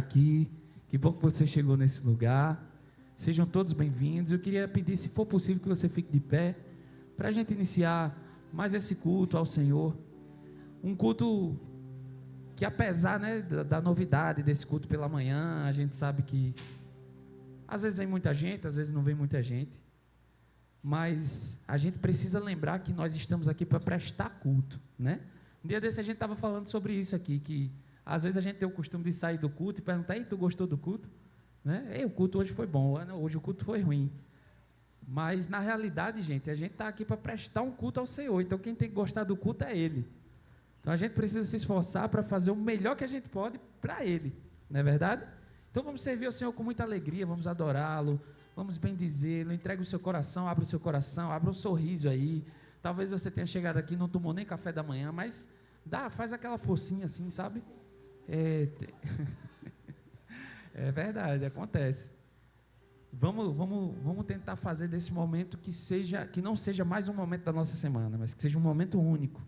aqui. Que bom que você chegou nesse lugar. Sejam todos bem-vindos. Eu queria pedir, se for possível, que você fique de pé para a gente iniciar mais esse culto ao Senhor. Um culto que, apesar, né, da novidade desse culto pela manhã, a gente sabe que às vezes vem muita gente, às vezes não vem muita gente, mas a gente precisa lembrar que nós estamos aqui para prestar culto, né? Um dia desse a gente estava falando sobre isso aqui, que às vezes a gente tem o costume de sair do culto e perguntar: ei, tu gostou do culto? Né? Ei, o culto hoje foi bom, hoje o culto foi ruim. Mas na realidade, gente, a gente está aqui para prestar um culto ao Senhor. Então quem tem que gostar do culto é Ele. Então a gente precisa se esforçar para fazer o melhor que a gente pode para Ele, não é verdade? Então vamos servir ao Senhor com muita alegria, vamos adorá-lo, vamos bendizê-lo. Entregue o seu coração, abra um sorriso aí. Talvez você tenha chegado aqui e não tomou nem café da manhã, mas faz aquela forcinha assim, sabe? É verdade, acontece. Vamos tentar fazer desse momento que não seja mais um momento da nossa semana, mas que seja um momento único,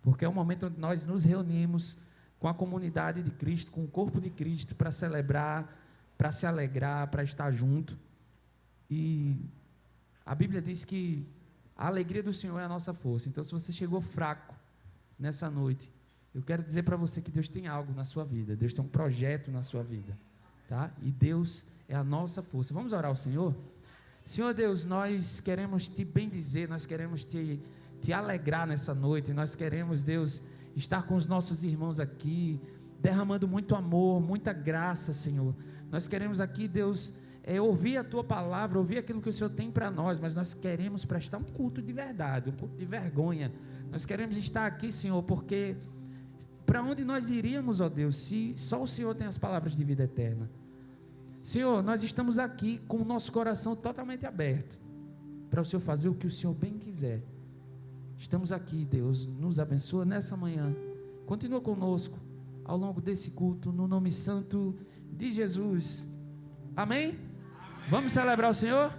porque é um momento onde nós nos reunimos com a comunidade de Cristo, com o corpo de Cristo, para celebrar, para se alegrar, para estar junto. E a Bíblia diz que a alegria do Senhor é a nossa força. Então, se você chegou fraco nessa noite, eu quero dizer para você que Deus tem algo na sua vida, Deus tem um projeto na sua vida, tá? E Deus é a nossa força. Vamos orar ao Senhor? Senhor Deus, nós queremos te bendizer, nós queremos te alegrar nessa noite, nós queremos, Deus, estar com os nossos irmãos aqui, derramando muito amor, muita graça, Senhor. Nós queremos aqui, Deus, ouvir a Tua palavra, ouvir aquilo que o Senhor tem para nós, mas nós queremos prestar um culto de verdade, um culto de vergonha. Nós queremos estar aqui, Senhor, porque para onde nós iríamos, ó Deus, se só o Senhor tem as palavras de vida eterna? Senhor, nós estamos aqui com o nosso coração totalmente aberto para o Senhor fazer o que o Senhor bem quiser. Estamos aqui, Deus, nos abençoa nessa manhã. Continua conosco ao longo desse culto, no nome santo de Jesus. Amém? Amém. Vamos celebrar o Senhor?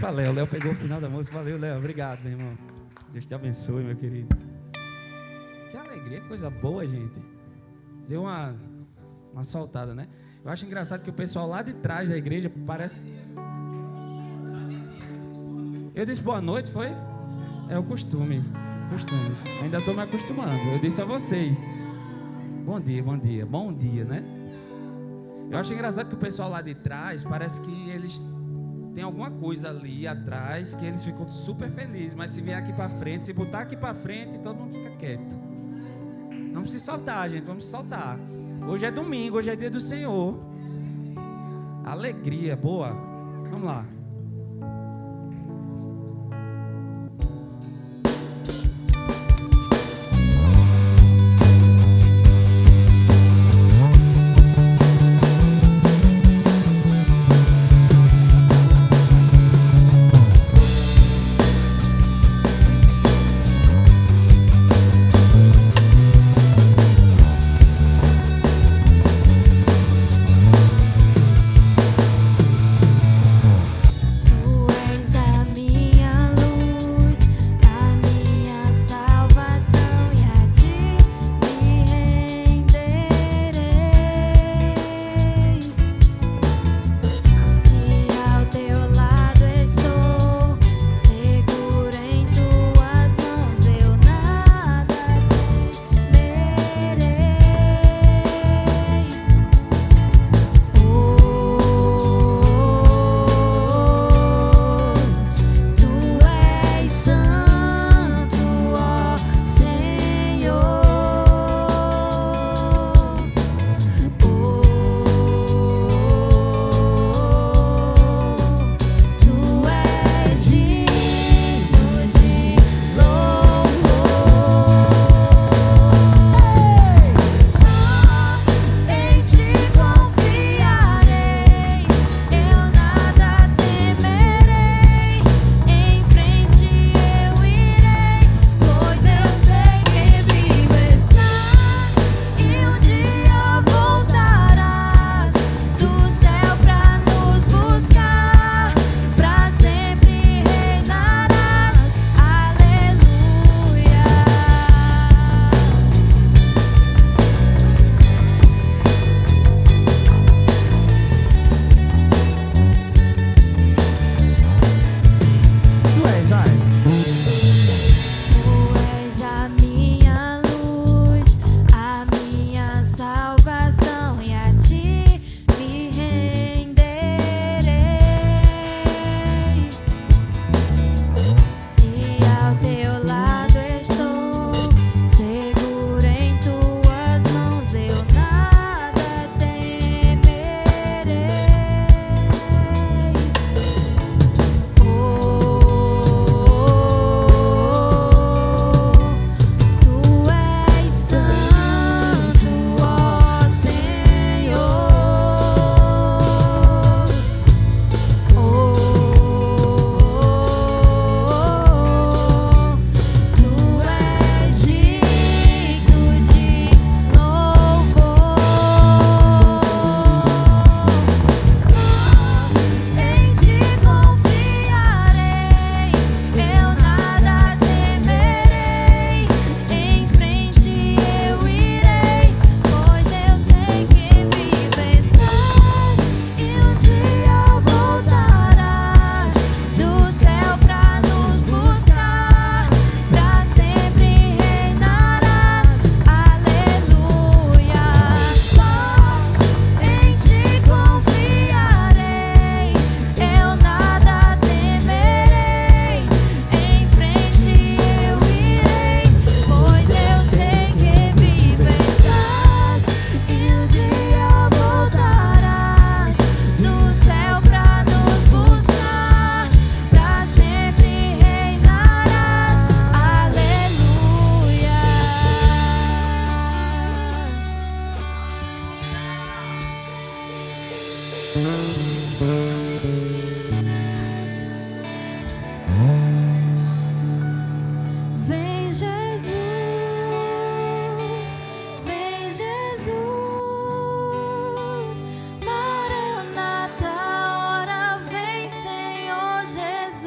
para Léo. Léo pegou o final da música. Valeu, Léo. Obrigado, meu irmão. Deus te abençoe, meu querido. Que alegria, coisa boa, gente. Deu uma soltada, né? Eu acho engraçado que o pessoal lá de trás da igreja parece... Eu disse boa noite, foi? É o costume. Ainda estou me acostumando. Eu disse a vocês. Bom dia, né? Eu acho engraçado que o pessoal lá de trás parece que eles têm alguma coisa ali atrás que eles ficam super felizes, mas se vier aqui para frente, se botar aqui para frente, todo mundo fica quieto. Vamos se soltar, gente, vamos se soltar. Hoje é domingo, hoje é dia do Senhor. Alegria, boa. Vamos lá. Maranata, ora vem, Senhor Jesus.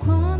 Quando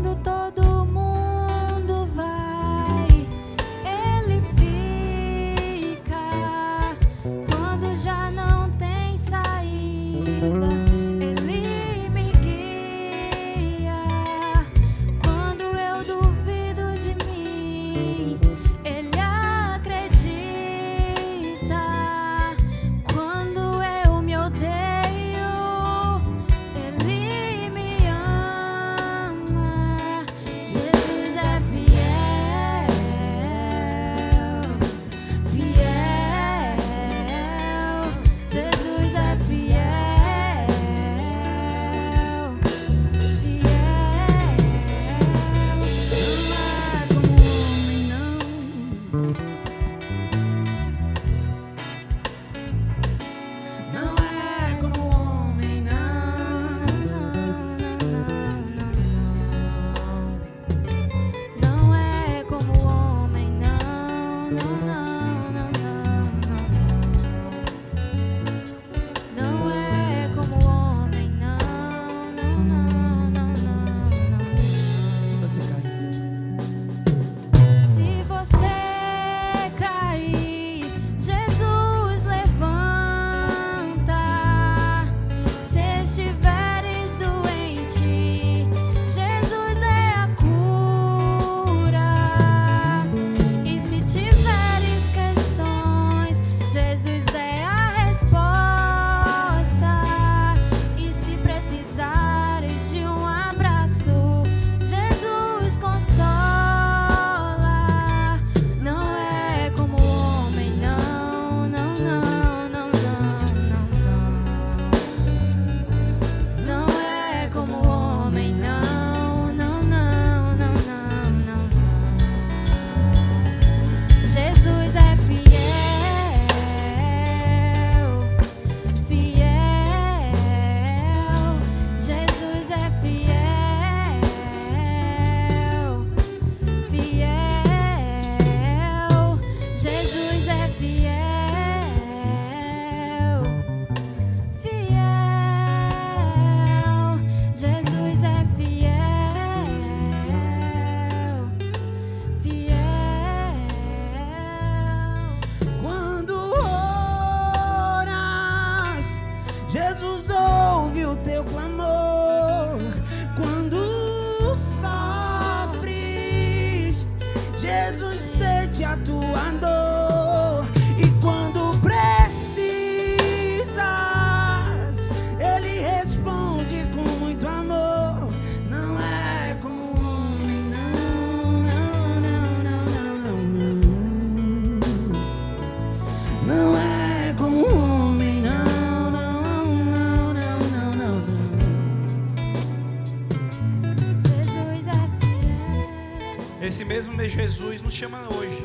esse mesmo Jesus nos chama hoje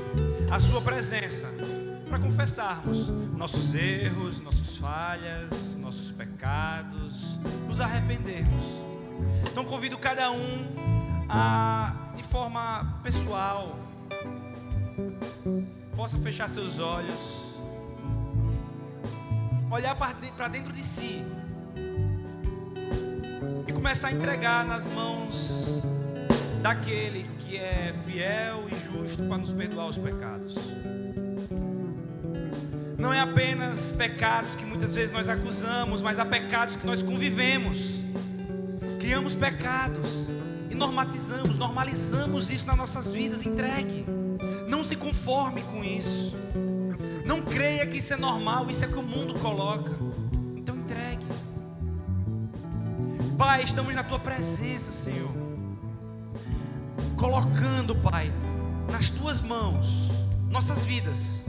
à sua presença para confessarmos nossos erros, nossas falhas, nossos pecados, nos arrependermos. Então convido cada um a, de forma pessoal, possa fechar seus olhos, olhar para dentro de si e começar a entregar nas mãos daquele que é fiel e justo para nos perdoar os pecados. Não é apenas pecados que muitas vezes nós acusamos, mas há pecados que nós convivemos. Criamos pecados e normalizamos isso nas nossas vidas. Entregue. Não se conforme com isso. Não creia que isso é normal, isso é que o mundo coloca. Então entregue. Pai, estamos na tua presença, Senhor, colocando, Pai, nas tuas mãos nossas vidas,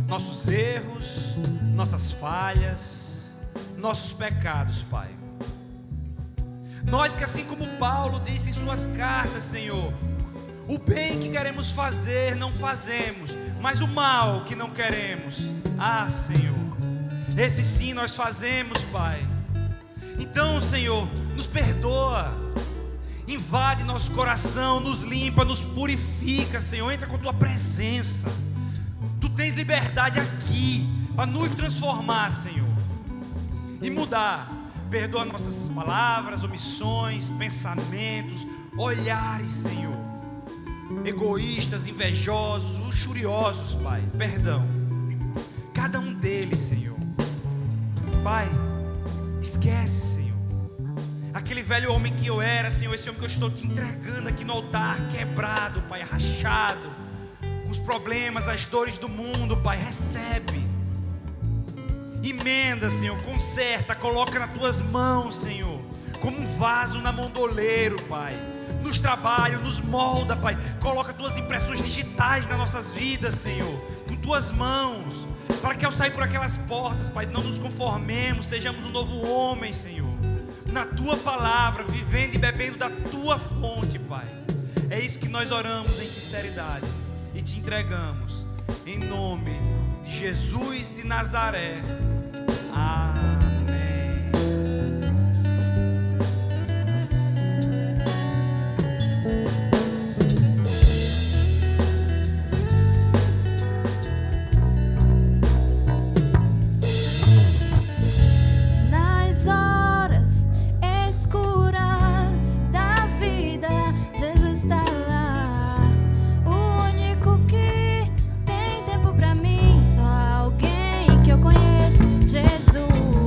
nossos erros, nossas falhas, nossos pecados, Pai. Nós que, assim como Paulo disse em suas cartas, Senhor, o bem que queremos fazer não fazemos, mas o mal que não queremos, Senhor, esse sim nós fazemos, Pai. Então, Senhor, nos perdoa, invade nosso coração, nos limpa, nos purifica, Senhor. Entra com tua presença. Tu tens liberdade aqui para nos transformar, Senhor, e mudar. Perdoa nossas palavras, omissões, pensamentos, olhares, Senhor, egoístas, invejosos, luxuriosos, Pai. Perdão cada um deles, Senhor. Pai, esquece, Senhor, aquele velho homem que eu era, Senhor. Esse homem que eu estou te entregando aqui no altar, quebrado, Pai, rachado, com os problemas, as dores do mundo, Pai. Recebe, emenda, Senhor, conserta, coloca nas tuas mãos, Senhor, como um vaso na mão do oleiro, Pai. Nos trabalha, nos molda, Pai. Coloca tuas impressões digitais nas nossas vidas, Senhor, com tuas mãos, para que ao sair por aquelas portas, Pai, não nos conformemos, sejamos um novo homem, Senhor, na tua palavra, vivendo e bebendo da tua fonte, Pai. É isso que nós oramos em sinceridade e te entregamos, em nome de Jesus de Nazaré. Amém. Nas horas escuras da vida, Jesus está lá, o único que tem tempo pra mim, só alguém que eu conheço, Jesus.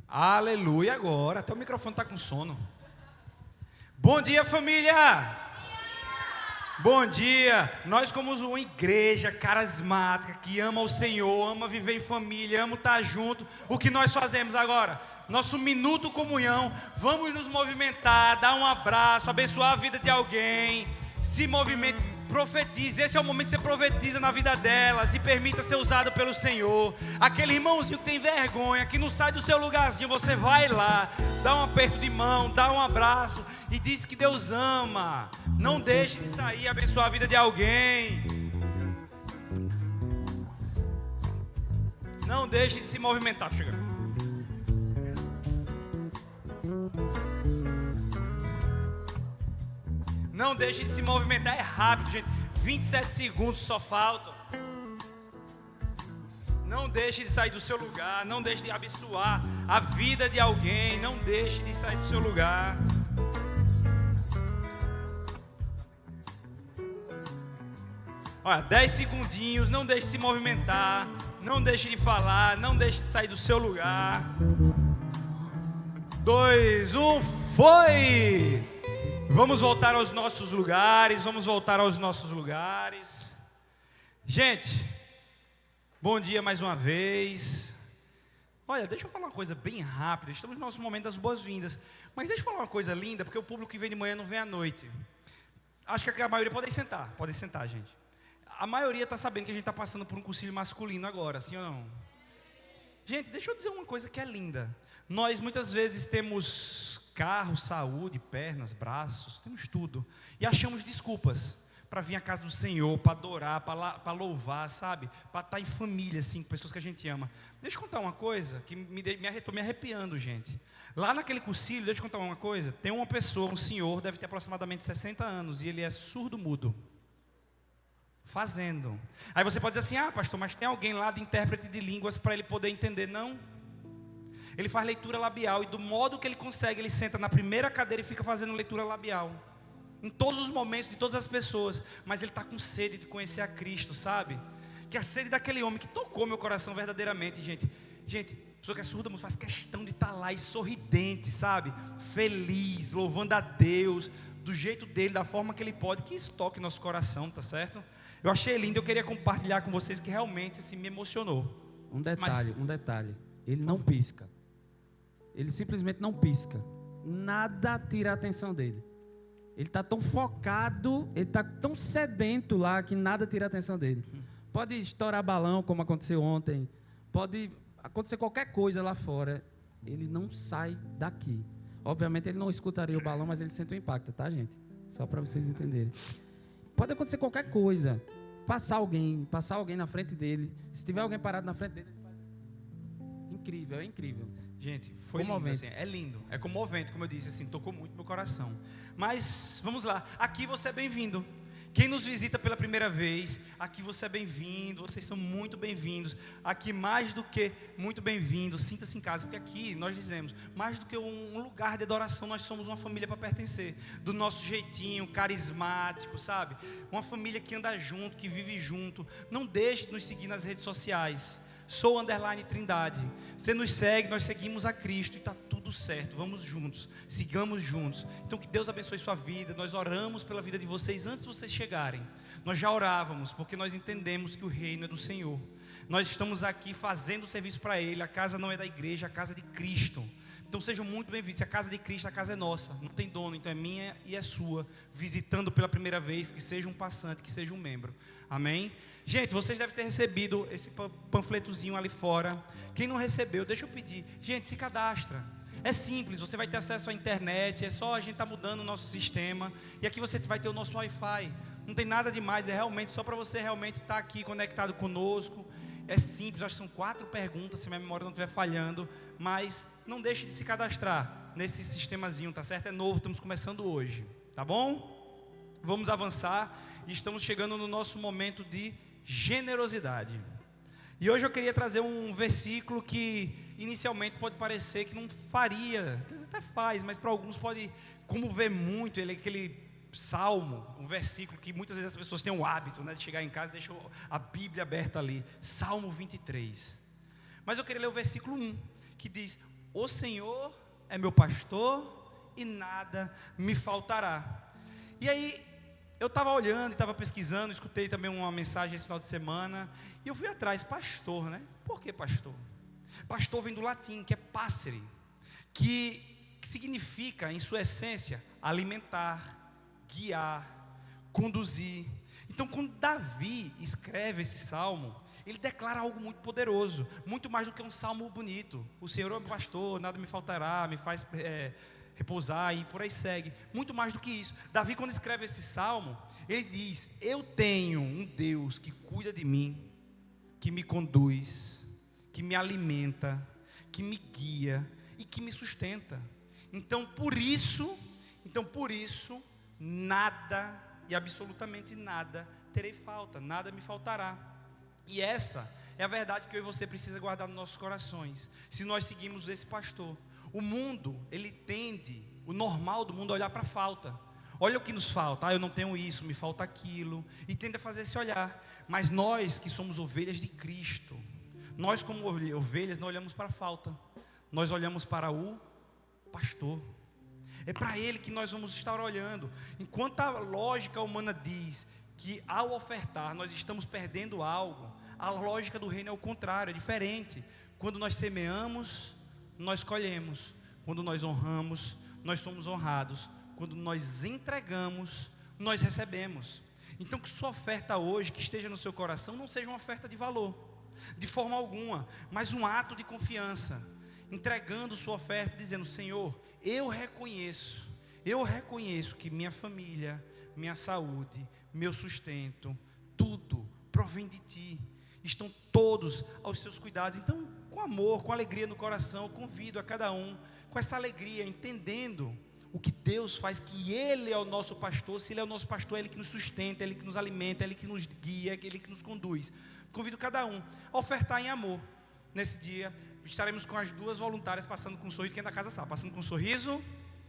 Aleluia agora. Até o microfone está com sono. Bom dia, família. Bom dia. Nós como uma igreja carismática que ama o Senhor, ama viver em família, ama estar junto. O que nós fazemos agora? Nosso minuto comunhão. Vamos nos movimentar, dar um abraço, abençoar a vida de alguém. Se movimente, profetize. Esse é o momento que você profetiza na vida dela. Se permita ser usado pelo Senhor. Aquele irmãozinho que tem vergonha, que não sai do seu lugarzinho, você vai lá, dá um aperto de mão, dá um abraço e diz que Deus ama. Não deixe de sair, abençoar a vida de alguém. Não deixe de se movimentar. Chega. Não deixe de se movimentar, é rápido, gente. 27 segundos só faltam. Não deixe de sair do seu lugar. Não deixe de abençoar a vida de alguém. Não deixe de sair do seu lugar. Olha, 10 segundinhos. Não deixe de se movimentar. Não deixe de falar. Não deixe de sair do seu lugar. 2, 1, foi! Vamos voltar aos nossos lugares. Vamos voltar aos nossos lugares. Gente, bom dia mais uma vez. Olha, deixa eu falar uma coisa bem rápida. Estamos no nosso momento das boas-vindas. Mas deixa eu falar uma coisa linda, porque o público que vem de manhã não vem à noite. Acho que a maioria pode sentar. Podem sentar, gente. A maioria está sabendo que a gente está passando por um concílio masculino agora, sim ou não? Gente, deixa eu dizer uma coisa que é linda. Nós muitas vezes temos carro, saúde, pernas, braços, temos tudo. E achamos desculpas para vir à casa do Senhor, para adorar, para louvar, sabe? Para estar em família, assim, com pessoas que a gente ama. Deixa eu contar uma coisa que estou me arrepiando, gente. Lá naquele concílio, deixa eu contar uma coisa. Tem uma pessoa, um senhor, deve ter aproximadamente 60 anos, e ele é surdo-mudo. Fazendo. Aí você pode dizer assim, pastor, mas tem alguém lá de intérprete de línguas para ele poder entender? Não. Ele faz leitura labial, e do modo que ele consegue, ele senta na primeira cadeira e fica fazendo leitura labial. Em todos os momentos, de todas as pessoas. Mas ele está com sede de conhecer a Cristo, sabe? Que a sede daquele homem que tocou meu coração verdadeiramente, gente. Gente, a pessoa que é surda, mas faz questão de estar lá e sorridente, sabe? Feliz, louvando a Deus, do jeito dele, da forma que ele pode. Que isso toque nosso coração, tá certo? Eu achei lindo, eu queria compartilhar com vocês que realmente assim, me emocionou. Um detalhe. Ele não pisca. Ele simplesmente não pisca. Nada tira a atenção dele. Ele está tão focado, ele está tão sedento lá que nada tira a atenção dele. Pode estourar balão, como aconteceu ontem. Pode acontecer qualquer coisa lá fora. Ele não sai daqui. Obviamente ele não escutaria o balão, mas ele sente o impacto, tá, gente? Só para vocês entenderem. Pode acontecer qualquer coisa. Passar alguém na frente dele. Se tiver alguém parado na frente dele, ele faz assim. Incrível, é incrível. Gente, foi lindo, assim, é lindo, é comovente, como eu disse, assim, tocou muito meu coração. Mas, vamos lá, aqui você é bem-vindo. Quem nos visita pela primeira vez, aqui você é bem-vindo, vocês são muito bem-vindos. Aqui mais do que muito bem-vindos, sinta-se em casa, porque aqui nós dizemos, mais do que um lugar de adoração, nós somos uma família para pertencer. Do nosso jeitinho, carismático, sabe? Uma família que anda junto, que vive junto. Não deixe de nos seguir nas redes sociais. Sou _Trindade. Você nos segue, nós seguimos a Cristo e está tudo certo. Vamos juntos, sigamos juntos. Então que Deus abençoe sua vida. Nós oramos pela vida de vocês antes de vocês chegarem. Nós já orávamos porque nós entendemos que o reino é do Senhor. Nós estamos aqui fazendo o serviço para Ele. A casa não é da igreja, a casa é de Cristo. Então sejam muito bem-vindos. Se a casa é de Cristo, a casa é nossa. Não tem dono, então é minha e é sua. Visitando pela primeira vez, que seja um passante, que seja um membro. Amém? Gente, vocês devem ter recebido esse panfletozinho ali fora. Quem não recebeu, deixa eu pedir. Gente, se cadastra. É simples, você vai ter acesso à internet. É só a gente estar mudando o nosso sistema. E aqui você vai ter o nosso Wi-Fi. Não tem nada demais, é realmente só para você realmente estar aqui conectado conosco. É simples, acho que são 4 perguntas, se minha memória não estiver falhando. Mas não deixe de se cadastrar nesse sistemazinho, tá certo? É novo, estamos começando hoje, tá bom? Vamos avançar e estamos chegando no nosso momento de generosidade. E hoje eu queria trazer um versículo que inicialmente pode parecer que não faria, quer dizer, até faz, mas para alguns pode comover muito. Ele é aquele salmo, um versículo que muitas vezes as pessoas têm o hábito, né, de chegar em casa e deixam a Bíblia aberta ali, Salmo 23. Mas eu queria ler o versículo 1, que diz: o Senhor é meu pastor e nada me faltará. E aí, eu estava olhando, estava pesquisando, escutei também uma mensagem esse final de semana, e eu fui atrás, pastor, né? Por que pastor? Pastor vem do latim, que é passere, que significa, em sua essência, alimentar, guiar, conduzir. Então, quando Davi escreve esse salmo, ele declara algo muito poderoso, muito mais do que um salmo bonito. O Senhor é meu pastor, nada me faltará, me faz repousar e por aí segue. Muito mais do que isso. Davi, quando escreve esse salmo, ele diz: eu tenho um Deus que cuida de mim, que me conduz, que me alimenta, que me guia e que me sustenta. Então por isso, nada e absolutamente nada terei falta, nada me faltará. E essa é a verdade que eu e você precisa guardar nos nossos corações, se nós seguimos esse pastor. O mundo, ele tende, o normal do mundo é olhar para a falta. Olha o que nos falta, eu não tenho isso, me falta aquilo, e tende a fazer esse olhar. Mas nós que somos ovelhas de Cristo, nós como ovelhas não olhamos para a falta, nós olhamos para o pastor. É para ele que nós vamos estar olhando. Enquanto a lógica humana diz que ao ofertar nós estamos perdendo algo, a lógica do reino é o contrário, é diferente. Quando nós semeamos, nós colhemos. Quando nós honramos, nós somos honrados. Quando nós entregamos, nós recebemos. Então que sua oferta hoje, que esteja no seu coração, não seja uma oferta de valor, de forma alguma, mas um ato de confiança, entregando sua oferta, dizendo: Senhor, eu reconheço que minha família, minha saúde, meu sustento, tudo provém de Ti, estão todos aos Seus cuidados. Então, com amor, com alegria no coração, eu convido a cada um, com essa alegria, entendendo o que Deus faz, que Ele é o nosso pastor. Se Ele é o nosso pastor, é Ele que nos sustenta, é Ele que nos alimenta, é Ele que nos guia, é Ele que nos conduz. Convido cada um a ofertar em amor. Nesse dia, estaremos com as duas voluntárias passando com um sorriso, quem é da casa sabe, passando com um sorriso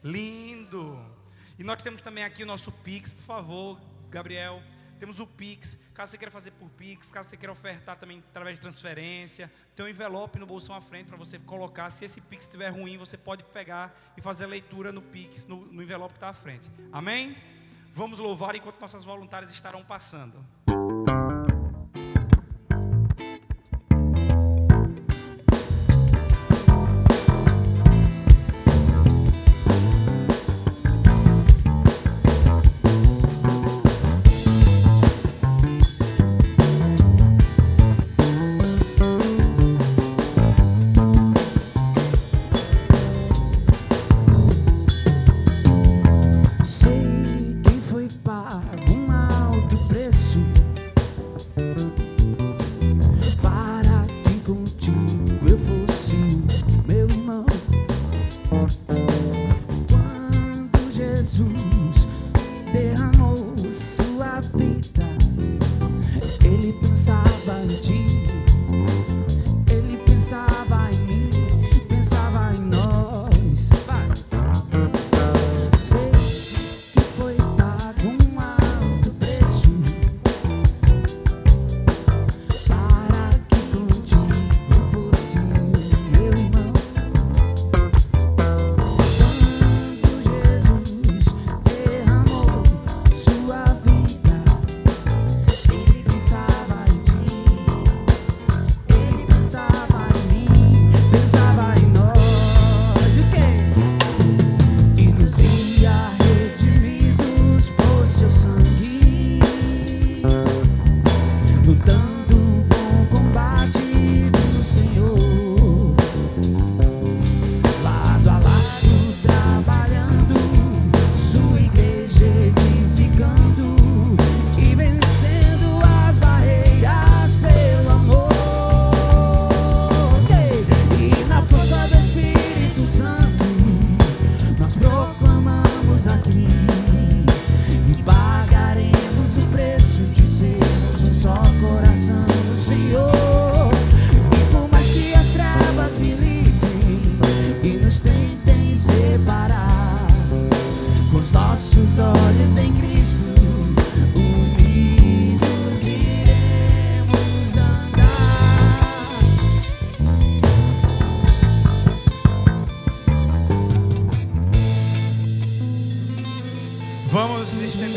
lindo. E nós temos também aqui o nosso Pix, por favor, Gabriel. Temos o Pix, caso você queira fazer por Pix, caso você queira ofertar também através de transferência, tem um envelope no bolsão à frente para você colocar. Se esse Pix estiver ruim, você pode pegar e fazer a leitura no Pix, no envelope que está à frente. Amém? Vamos louvar enquanto nossas voluntárias estarão passando. Sei quem foi pago um alto preço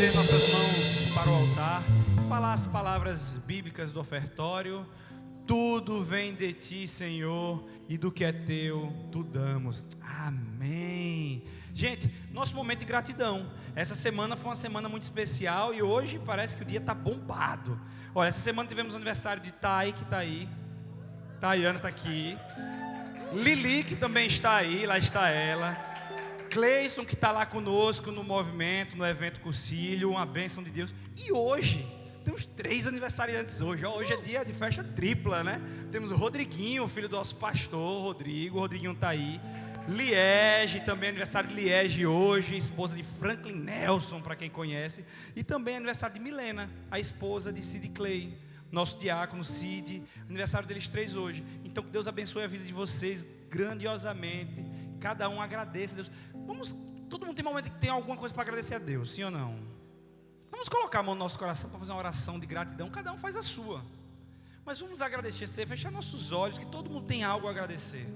estender nossas mãos para o altar, falar as palavras bíblicas do ofertório. Tudo vem de ti, Senhor, e do que é teu, tu damos. Amém. Gente, nosso momento de gratidão. Essa semana foi uma semana muito especial e hoje parece que o dia está bombado. Olha, essa semana tivemos o aniversário de Thay, que está aí. Tayana está aqui. Lili, que também está aí, lá está ela. Cleison, que está lá conosco no movimento, no evento Cursilho, uma bênção de Deus. E hoje, temos 3 aniversariantes hoje. Hoje é dia de festa tripla, né? Temos o Rodriguinho, filho do nosso pastor, Rodrigo. O Rodriguinho está aí. Liege, também aniversário de Liege hoje, esposa de Franklin Nelson, para quem conhece. E também aniversário de Milena, a esposa de Sid Clay, nosso diácono Sid. Aniversário deles 3 hoje. Então que Deus abençoe a vida de vocês grandiosamente. Cada um agradeça a Deus. Todo mundo tem momento que tem alguma coisa para agradecer a Deus, sim ou não? Vamos colocar a mão no nosso coração para fazer uma oração de gratidão. Cada um faz a sua. Mas vamos agradecer, fechar nossos olhos, que todo mundo tem algo a agradecer.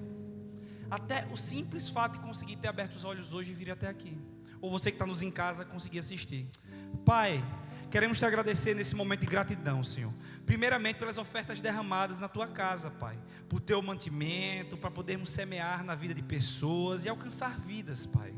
Até o simples fato de conseguir ter aberto os olhos hoje e vir até aqui. Ou você que está nos em casa conseguir assistir. Pai, queremos te agradecer nesse momento de gratidão, Senhor. Primeiramente pelas ofertas derramadas na tua casa, Pai. Por teu mantimento, para podermos semear na vida de pessoas e alcançar vidas, Pai.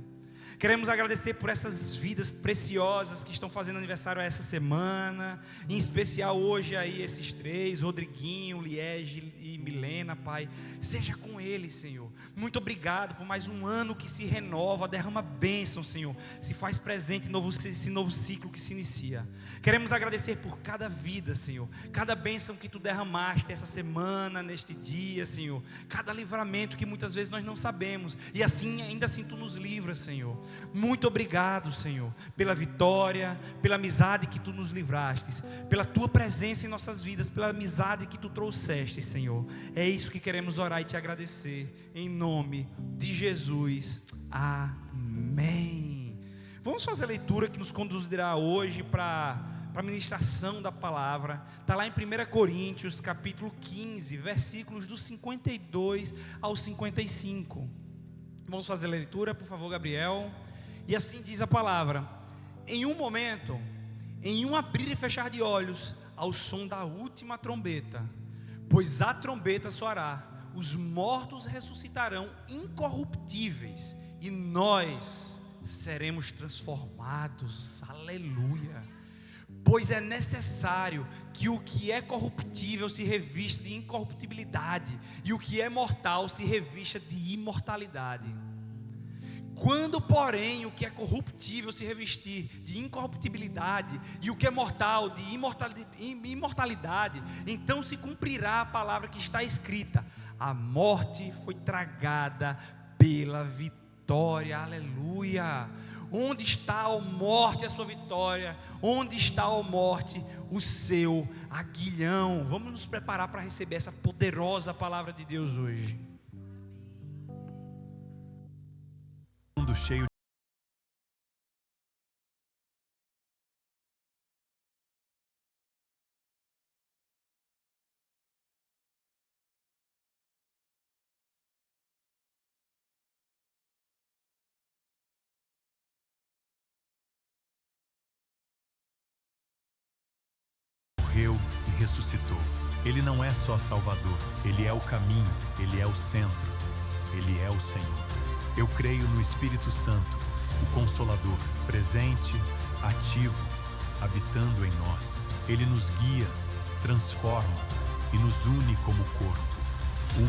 Queremos agradecer por essas vidas preciosas que estão fazendo aniversário essa semana. Em especial hoje aí esses 3, Rodriguinho, Liege e Milena, Pai. Seja com eles, Senhor. Muito obrigado por mais um ano que se renova. Derrama bênção, Senhor. Se faz presente esse novo ciclo que se inicia. Queremos agradecer por cada vida, Senhor. Cada bênção que tu derramaste essa semana, neste dia, Senhor. Cada livramento que muitas vezes nós não sabemos. E assim, ainda assim tu nos livras, Senhor. Muito obrigado, Senhor, pela vitória, pela amizade que tu nos livrastes, pela tua presença em nossas vidas, pela amizade que tu trouxeste, Senhor. É isso que queremos orar e te agradecer, em nome de Jesus. Amém. Vamos fazer a leitura que nos conduzirá hoje para a ministração da palavra. Está lá em 1 Coríntios, capítulo 15, versículos do 52 ao 55. Vamos fazer a leitura, por favor, Gabriel. E assim diz a palavra: em um momento, em um abrir e fechar de olhos, ao som da última trombeta, pois a trombeta soará, os mortos ressuscitarão incorruptíveis, e nós seremos transformados. Aleluia. Pois é necessário que o que é corruptível se revista de incorruptibilidade, e o que é mortal se revista de imortalidade. Quando, porém, o que é corruptível se revestir de incorruptibilidade, e o que é mortal de imortalidade, então se cumprirá a palavra que está escrita: a morte foi tragada pela vitória. Aleluia. Onde está, ó morte, a sua vitória? Onde está, ó morte, o seu aguilhão? Vamos nos preparar para receber essa poderosa palavra de Deus hoje. Mundo cheio morreu e ressuscitou. Ele não é só Salvador, Ele é o caminho, Ele é o centro, Ele é o Senhor. Eu creio no Espírito Santo, o Consolador, presente, ativo, habitando em nós. Ele nos guia, transforma e nos une como corpo.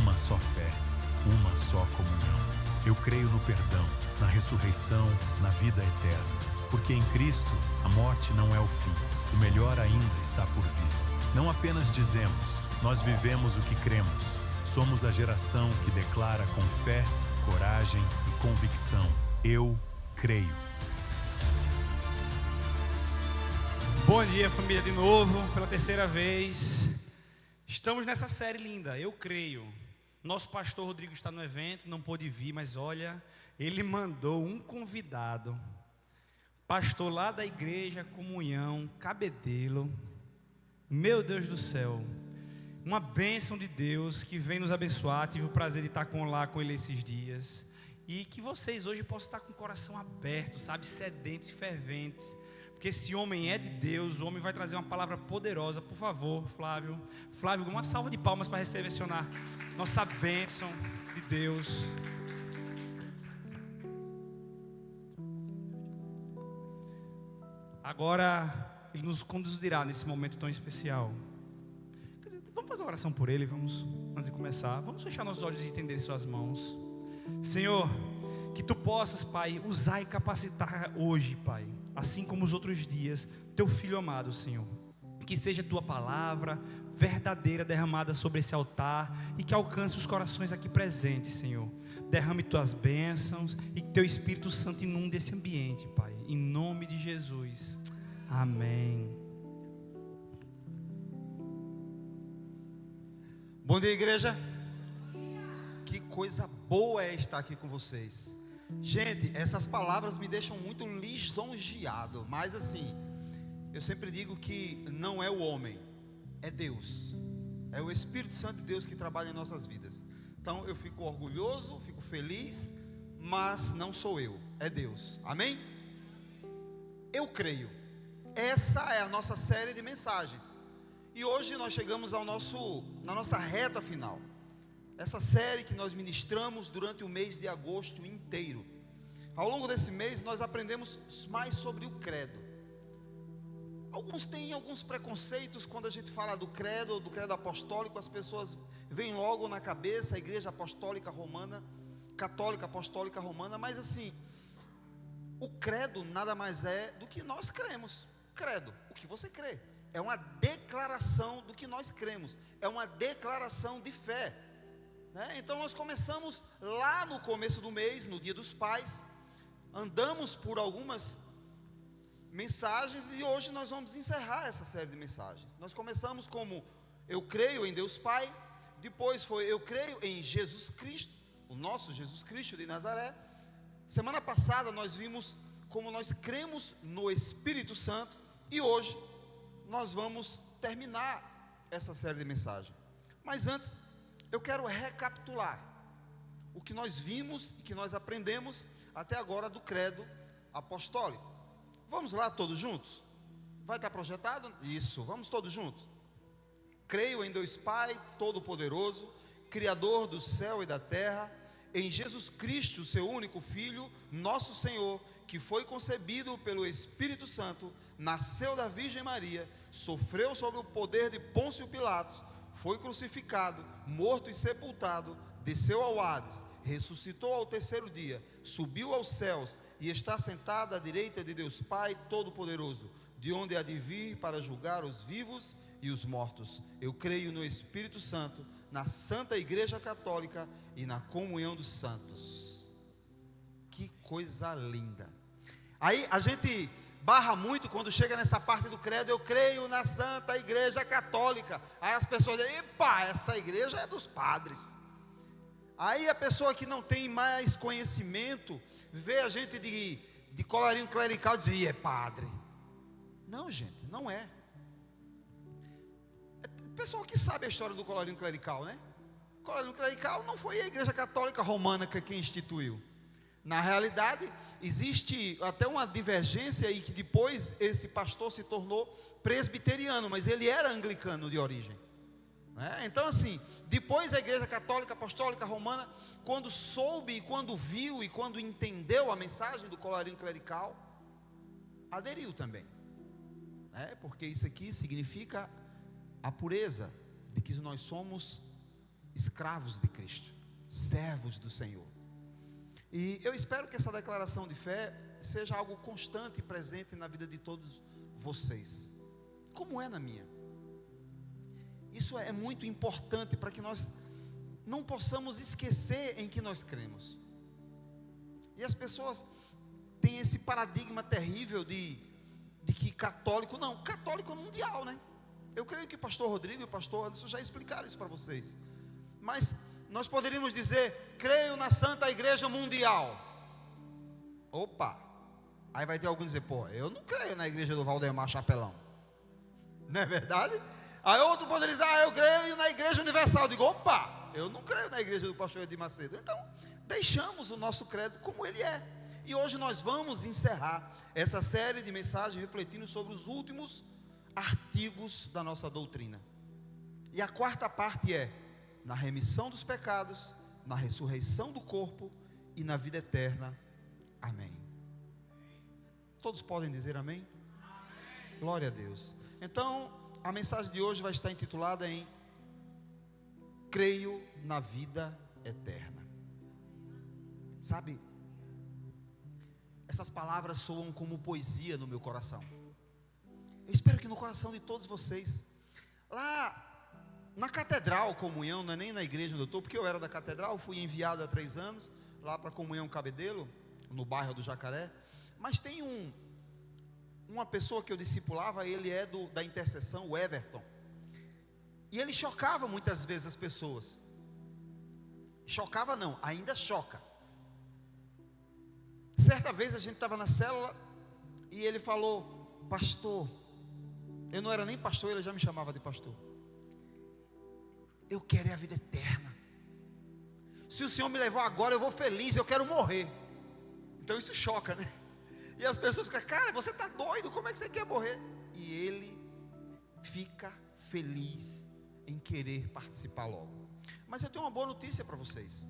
Uma só fé, uma só comunhão. Eu creio no perdão, na ressurreição, na vida eterna. Porque em Cristo, a morte não é o fim. O melhor ainda está por vir. Não apenas dizemos, nós vivemos o que cremos. Somos a geração que declara com fé, coragem e convicção: eu creio. Bom dia, família, de novo, pela terceira vez. Estamos nessa série linda, Eu Creio. Nosso pastor Rodrigo está no evento, não pôde vir, mas olha, ele mandou um convidado, pastor lá da igreja Comunhão, Cabedelo. Meu Deus do céu, uma bênção de Deus que vem nos abençoar. Tive o prazer de estar lá com ele esses dias. E que vocês hoje possam estar com o coração aberto, sabe, sedentos e ferventes, porque esse homem é de Deus. O homem vai trazer uma palavra poderosa. Por favor, Flávio, uma salva de palmas para recepcionar nossa bênção de Deus. Agora ele nos conduzirá nesse momento tão especial. Vamos fazer uma oração por ele, antes de começar. Vamos fechar nossos olhos e estender suas mãos. Senhor, que tu possas, Pai, usar e capacitar hoje, Pai, assim como os outros dias, teu filho amado, Senhor. Que seja tua palavra verdadeira derramada sobre esse altar e que alcance os corações aqui presentes, Senhor. Derrame tuas bênçãos e que teu Espírito Santo inunde esse ambiente, Pai, em nome de Jesus. Amém. Bom dia, igreja. Que coisa boa é estar aqui com vocês. Gente, essas palavras me deixam muito lisonjeado. Mas assim, eu sempre digo que não é o homem, é Deus. É o Espírito Santo de Deus que trabalha em nossas vidas. Então eu fico orgulhoso, fico feliz, mas não sou eu, é Deus. Amém? Eu creio. Essa é a nossa série de mensagens. E hoje nós chegamos na nossa reta final. Essa série que nós ministramos durante o mês de agosto inteiro. Ao longo desse mês nós aprendemos mais sobre o credo. Alguns têm alguns preconceitos quando a gente fala do credo ou do credo apostólico. As pessoas veem logo na cabeça a igreja apostólica romana, católica apostólica romana. Mas assim, o credo nada mais é do que nós cremos. Credo, o que você crê, é uma declaração do que nós cremos, é uma declaração de fé, né? Então nós começamos lá no começo do mês, no Dia dos Pais, andamos por algumas mensagens e hoje nós vamos encerrar essa série de mensagens. Nós começamos como eu creio em Deus Pai, depois foi eu creio em Jesus Cristo, o nosso Jesus Cristo de Nazaré. Semana passada nós vimos como nós cremos no Espírito Santo e hoje nós vamos terminar essa série de mensagens. Mas antes, eu quero recapitular o que nós vimos e que nós aprendemos até agora do credo apostólico. Vamos lá todos juntos? Vai estar projetado? Isso, vamos todos juntos. Creio em Deus Pai Todo-Poderoso, Criador do céu e da terra, em Jesus Cristo, seu único Filho, nosso Senhor, que foi concebido pelo Espírito Santo, nasceu da Virgem Maria, sofreu sob o poder de Pôncio Pilatos, foi crucificado, morto e sepultado, desceu ao Hades, ressuscitou ao terceiro dia, subiu aos céus e está sentado à direita de Deus Pai Todo-Poderoso, de onde há de vir para julgar os vivos e os mortos. Eu creio no Espírito Santo, na Santa Igreja Católica e na comunhão dos santos. Que coisa linda. Aí a gente barra muito quando chega nessa parte do credo. Eu creio na Santa Igreja Católica. Aí as pessoas dizem, epa, essa igreja é dos padres. Aí a pessoa que não tem mais conhecimento vê a gente de colarinho clerical e diz, é padre. Não, gente, não é. O pessoal que sabe a história do colarinho clerical, né? O colarinho clerical não foi a Igreja Católica Romana que instituiu. Na realidade, existe até uma divergência aí que depois esse pastor se tornou presbiteriano, mas ele era anglicano de origem, né? Então assim, depois a Igreja Católica Apostólica Romana, quando soube e quando viu e quando entendeu a mensagem do colarinho clerical, aderiu também, né? Porque isso aqui significa a pureza de que nós somos escravos de Cristo, servos do Senhor. E eu espero que essa declaração de fé seja algo constante e presente na vida de todos vocês, como é na minha. Isso é muito importante para que nós não possamos esquecer em que nós cremos. E as pessoas têm esse paradigma terrível de que católico é mundial, né? Eu creio que o pastor Rodrigo e o pastor Anderson já explicaram isso para vocês. Mas nós poderíamos dizer, creio na Santa Igreja Mundial. Opa, aí vai ter alguém dizer, pô, eu não creio na igreja do Valdemar Chapelão. Não é verdade? Aí outro poderia dizer, eu creio na Igreja Universal. Eu digo, opa, eu não creio na igreja do pastor Edir Macedo. Então, deixamos o nosso credo como ele é. E hoje nós vamos encerrar essa série de mensagens refletindo sobre os últimos artigos da nossa doutrina. E a quarta parte é: na remissão dos pecados, na ressurreição do corpo e na vida eterna. Amém. Todos podem dizer amém? Amém. Glória a Deus. Então, a mensagem de hoje vai estar intitulada em Creio na vida eterna. Sabe, essas palavras soam como poesia no meu coração. Eu espero que no coração de todos vocês. Lá na Catedral Comunhão, não é nem na igreja onde eu estou, porque eu era da Catedral, fui enviado há 3 anos, lá para a Comunhão Cabedelo, no bairro do Jacaré. Mas tem uma pessoa que eu discipulava, ele é da intercessão, o Everton. E ele chocava muitas vezes as pessoas. Chocava não, ainda choca. Certa vez a gente estava na célula e ele falou: pastor, eu não era nem pastor, ele já me chamava de pastor. Eu quero a vida eterna. Se o Senhor me levar agora, eu vou feliz, eu quero morrer. Então isso choca, né? E as pessoas ficam: cara, você está doido, como é que você quer morrer? E ele fica feliz em querer participar logo. Mas eu tenho uma boa notícia para vocês.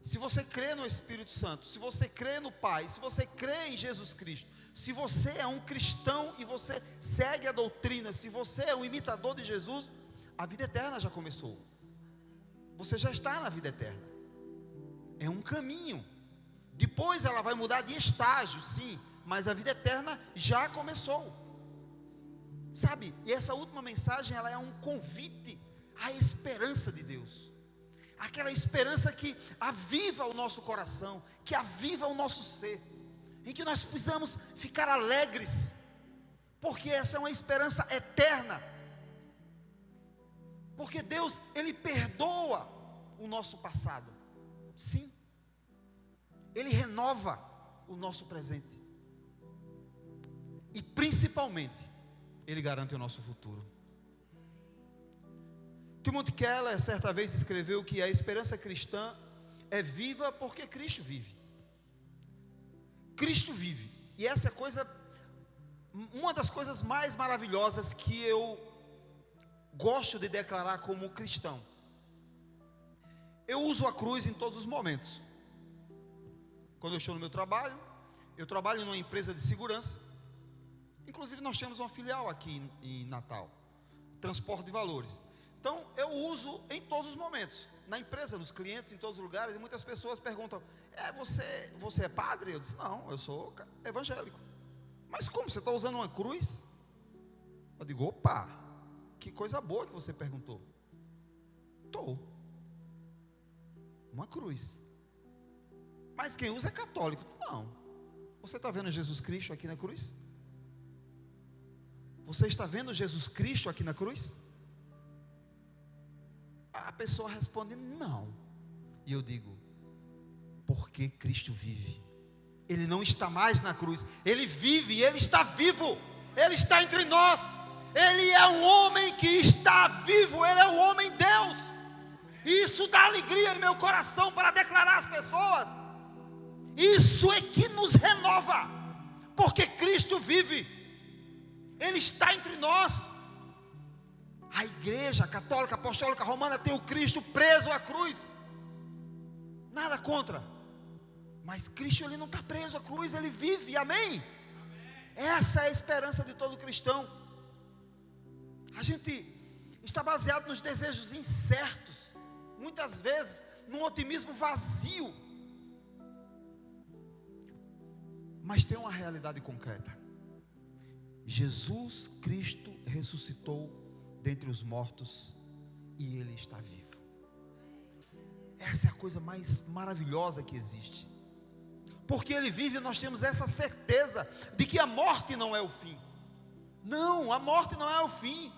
Se você crê no Espírito Santo, se você crê no Pai, se você crê em Jesus Cristo, se você é um cristão e você segue a doutrina, se você é um imitador de Jesus, a vida eterna já começou. Você já está na vida eterna. É um caminho. Depois ela vai mudar de estágio, sim, mas a vida eterna já começou. Sabe, e essa última mensagem, ela é um convite à esperança de Deus. Aquela esperança que aviva o nosso coração, que aviva o nosso ser, em que nós precisamos ficar alegres, porque essa é uma esperança eterna. Porque Deus, Ele perdoa o nosso passado, sim. Ele renova o nosso presente. E principalmente, Ele garante o nosso futuro. Timothy Keller certa vez escreveu que a esperança cristã é viva porque Cristo vive. Cristo vive. E essa é uma das coisas mais maravilhosas que eu gosto de declarar como cristão. Eu uso a cruz em todos os momentos. Quando eu estou no meu trabalho, eu trabalho numa empresa de segurança. Inclusive nós temos uma filial aqui em Natal, transporte de valores. Então eu uso em todos os momentos, na empresa, nos clientes, em todos os lugares. E muitas pessoas perguntam: você é padre? Eu disse: não, eu sou evangélico. Mas como, você está usando uma cruz? Eu digo: opa, que coisa boa que você perguntou. Estou. Uma cruz. Mas quem usa é católico. Eu disse: não. Você está vendo Jesus Cristo aqui na cruz? Você está vendo Jesus Cristo aqui na cruz? A pessoa responde: não. E eu digo: porque Cristo vive. Ele não está mais na cruz, Ele vive, Ele está vivo, Ele está entre nós. Ele é um homem que está vivo, Ele é um homem Deus. E isso dá alegria em meu coração para declarar às pessoas. Isso é que nos renova, porque Cristo vive, Ele está entre nós. A igreja católica, apostólica, romana tem o Cristo preso à cruz. Nada contra. Mas Cristo, Ele não está preso à cruz, Ele vive, amém? Essa é a esperança de todo cristão. A gente está baseado nos desejos incertos, muitas vezes num otimismo vazio. Mas tem uma realidade concreta. Jesus Cristo ressuscitou dentre os mortos e Ele está vivo. Essa é a coisa mais maravilhosa que existe. Porque Ele vive, nós temos essa certeza de que a morte não é o fim. Não, a morte não é o fim.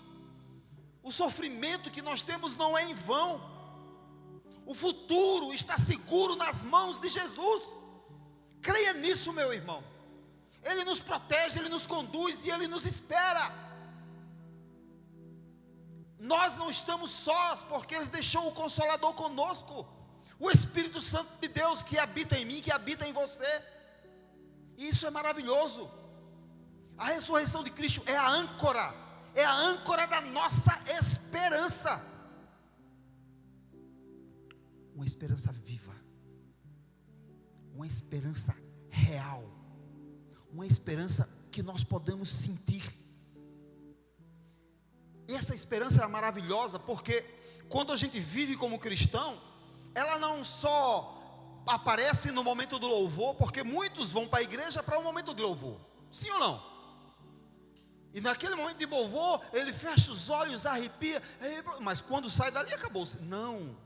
O sofrimento que nós temos não é em vão. O futuro está seguro nas mãos de Jesus. Creia nisso, meu irmão. Ele nos protege, Ele nos conduz e Ele nos espera. Nós não estamos sós, porque Ele deixou o Consolador conosco. O Espírito Santo de Deus que habita em mim, que habita em você. E isso é maravilhoso. A ressurreição de Cristo é a âncora da nossa esperança. Uma esperança viva, uma esperança real, uma esperança que nós podemos sentir. E essa esperança é maravilhosa, porque quando a gente vive como cristão, ela não só aparece no momento do louvor, porque muitos vão para a igreja para um momento de louvor, sim ou não? E naquele momento de louvor, ele fecha os olhos, arrepia, mas quando sai dali, acabou-se. Não,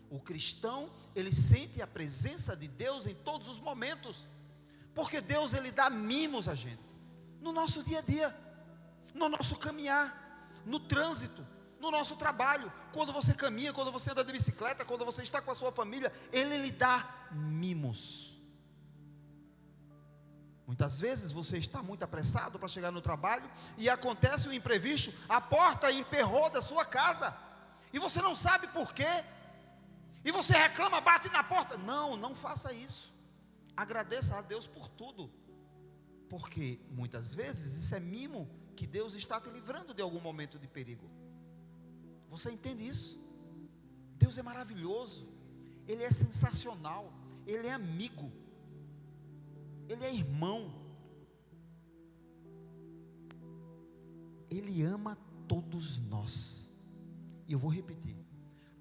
o cristão, ele sente a presença de Deus em todos os momentos, porque Deus, ele dá mimos a gente, no nosso dia a dia, no nosso caminhar, no trânsito, no nosso trabalho, quando você caminha, quando você anda de bicicleta, quando você está com a sua família, ele lhe dá mimos. Muitas vezes você está muito apressado para chegar no trabalho e acontece um imprevisto, a porta emperrou da sua casa e você não sabe por quê, e você reclama, bate na porta. Não faça isso. Agradeça a Deus por tudo, porque muitas vezes isso é mimo que Deus está te livrando de algum momento de perigo. Você entende isso? Deus é maravilhoso, Ele é sensacional, Ele é amigo, Ele é irmão, Ele ama todos nós. E eu vou repetir: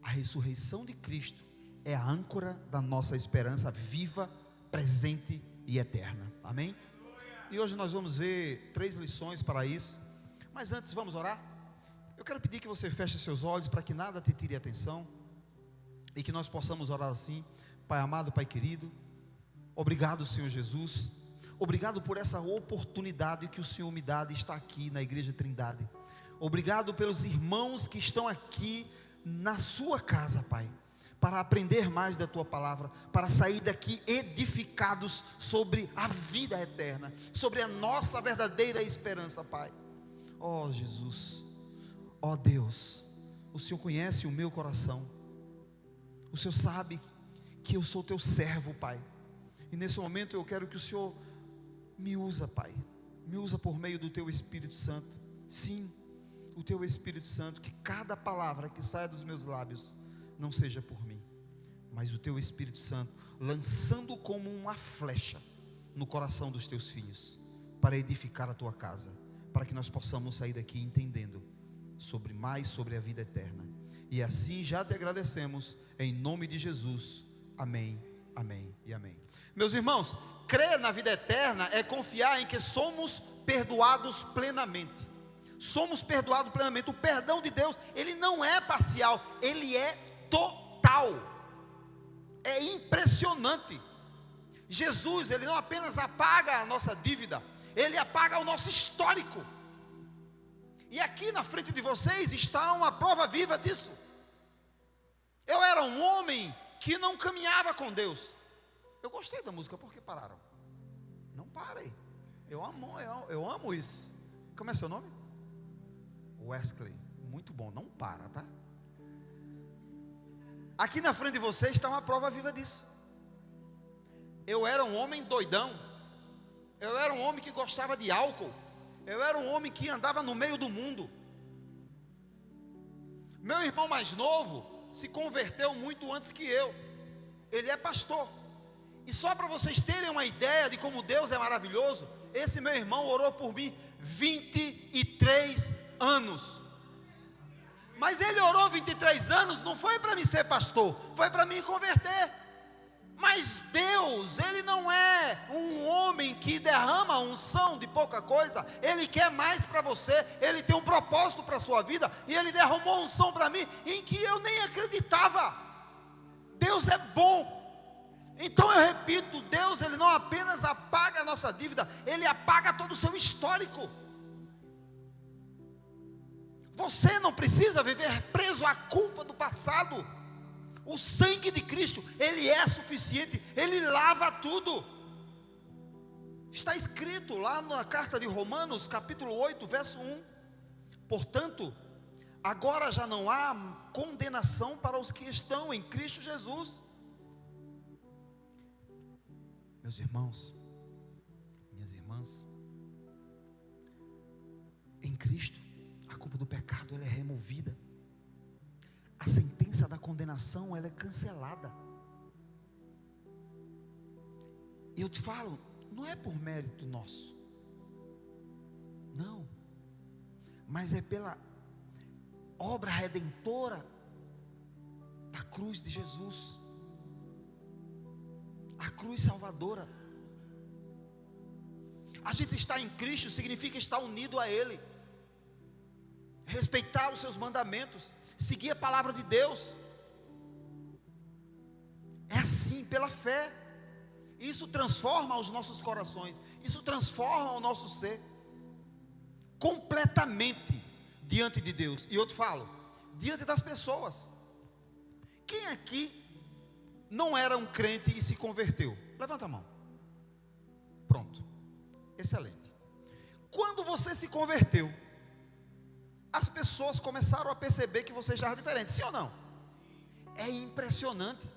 a ressurreição de Cristo é a âncora da nossa esperança viva, presente e eterna. Amém? E hoje nós vamos ver 3 lições para isso. Mas antes vamos orar. Eu quero pedir que você feche seus olhos para que nada te tire a atenção, e que nós possamos orar assim. Pai amado, Pai querido, obrigado, Senhor Jesus. Obrigado por essa oportunidade que o Senhor me dá de estar aqui na Igreja Trindade. Obrigado pelos irmãos que estão aqui na sua casa, Pai, para aprender mais da Tua Palavra, para sair daqui edificados sobre a vida eterna, sobre a nossa verdadeira esperança, Pai. Ó Jesus, ó Deus, o Senhor conhece o meu coração, o Senhor sabe que eu sou Teu servo, Pai, e nesse momento eu quero que o Senhor me usa, Pai, me usa por meio do Teu Espírito Santo. Sim, o Teu Espírito Santo, que cada palavra que saia dos meus lábios não seja por mim, mas o Teu Espírito Santo lançando como uma flecha no coração dos Teus filhos, para edificar a Tua casa, para que nós possamos sair daqui entendendo sobre a vida eterna. E assim já te agradecemos, em nome de Jesus. Amém, amém e amém. Meus irmãos, crer na vida eterna é confiar em que somos perdoados plenamente. Somos perdoados plenamente. O perdão de Deus, ele não é parcial, ele é total. É impressionante. Jesus, ele não apenas apaga a nossa dívida, ele apaga o nosso histórico. E aqui na frente de vocês está uma prova viva disso. Eu era um homem que não caminhava com Deus. Eu gostei da música, por que pararam? Não parem. Eu amo isso. Como é seu nome? Wesley. Muito bom, não para, tá? Aqui na frente de vocês está uma prova viva disso. Eu era um homem doidão. Eu era um homem que gostava de álcool. Eu era um homem que andava no meio do mundo. Meu irmão mais novo se converteu muito antes que eu. Ele é pastor. E só para vocês terem uma ideia de como Deus é maravilhoso, esse meu irmão orou por mim 23 anos. Mas ele orou 23 anos, não foi para mim ser pastor, foi para me converter. Mas Deus, Ele não é um homem que derrama a unção de pouca coisa. Ele quer mais para você, Ele tem um propósito para a sua vida, e Ele derramou unção para mim, em que eu nem acreditava. Deus é bom. Então eu repito, Deus, Ele não apenas apaga a nossa dívida, Ele apaga todo o seu histórico. Você não precisa viver preso à culpa do passado. O sangue de Cristo, Ele é suficiente, Ele lava tudo. Está escrito lá na carta de Romanos, capítulo 8, verso 1. Portanto, agora já não há condenação para os que estão em Cristo Jesus. Meus irmãos, minhas irmãs, em Cristo, a culpa do pecado ela é removida. A sentença da condenação ela é cancelada. E eu te falo, não é por mérito nosso, não, mas é pela obra redentora da cruz de Jesus, a cruz salvadora. A gente estar em Cristo significa estar unido a Ele, respeitar os seus mandamentos, seguir a palavra de Deus. É assim, pela fé. Isso transforma os nossos corações, isso transforma o nosso ser completamente diante de Deus. E eu te falo, diante das pessoas. Quem aqui não era um crente e se converteu? Levanta a mão. Pronto, excelente. Quando você se converteu, as pessoas começaram a perceber que você já era diferente, sim ou não? É impressionante.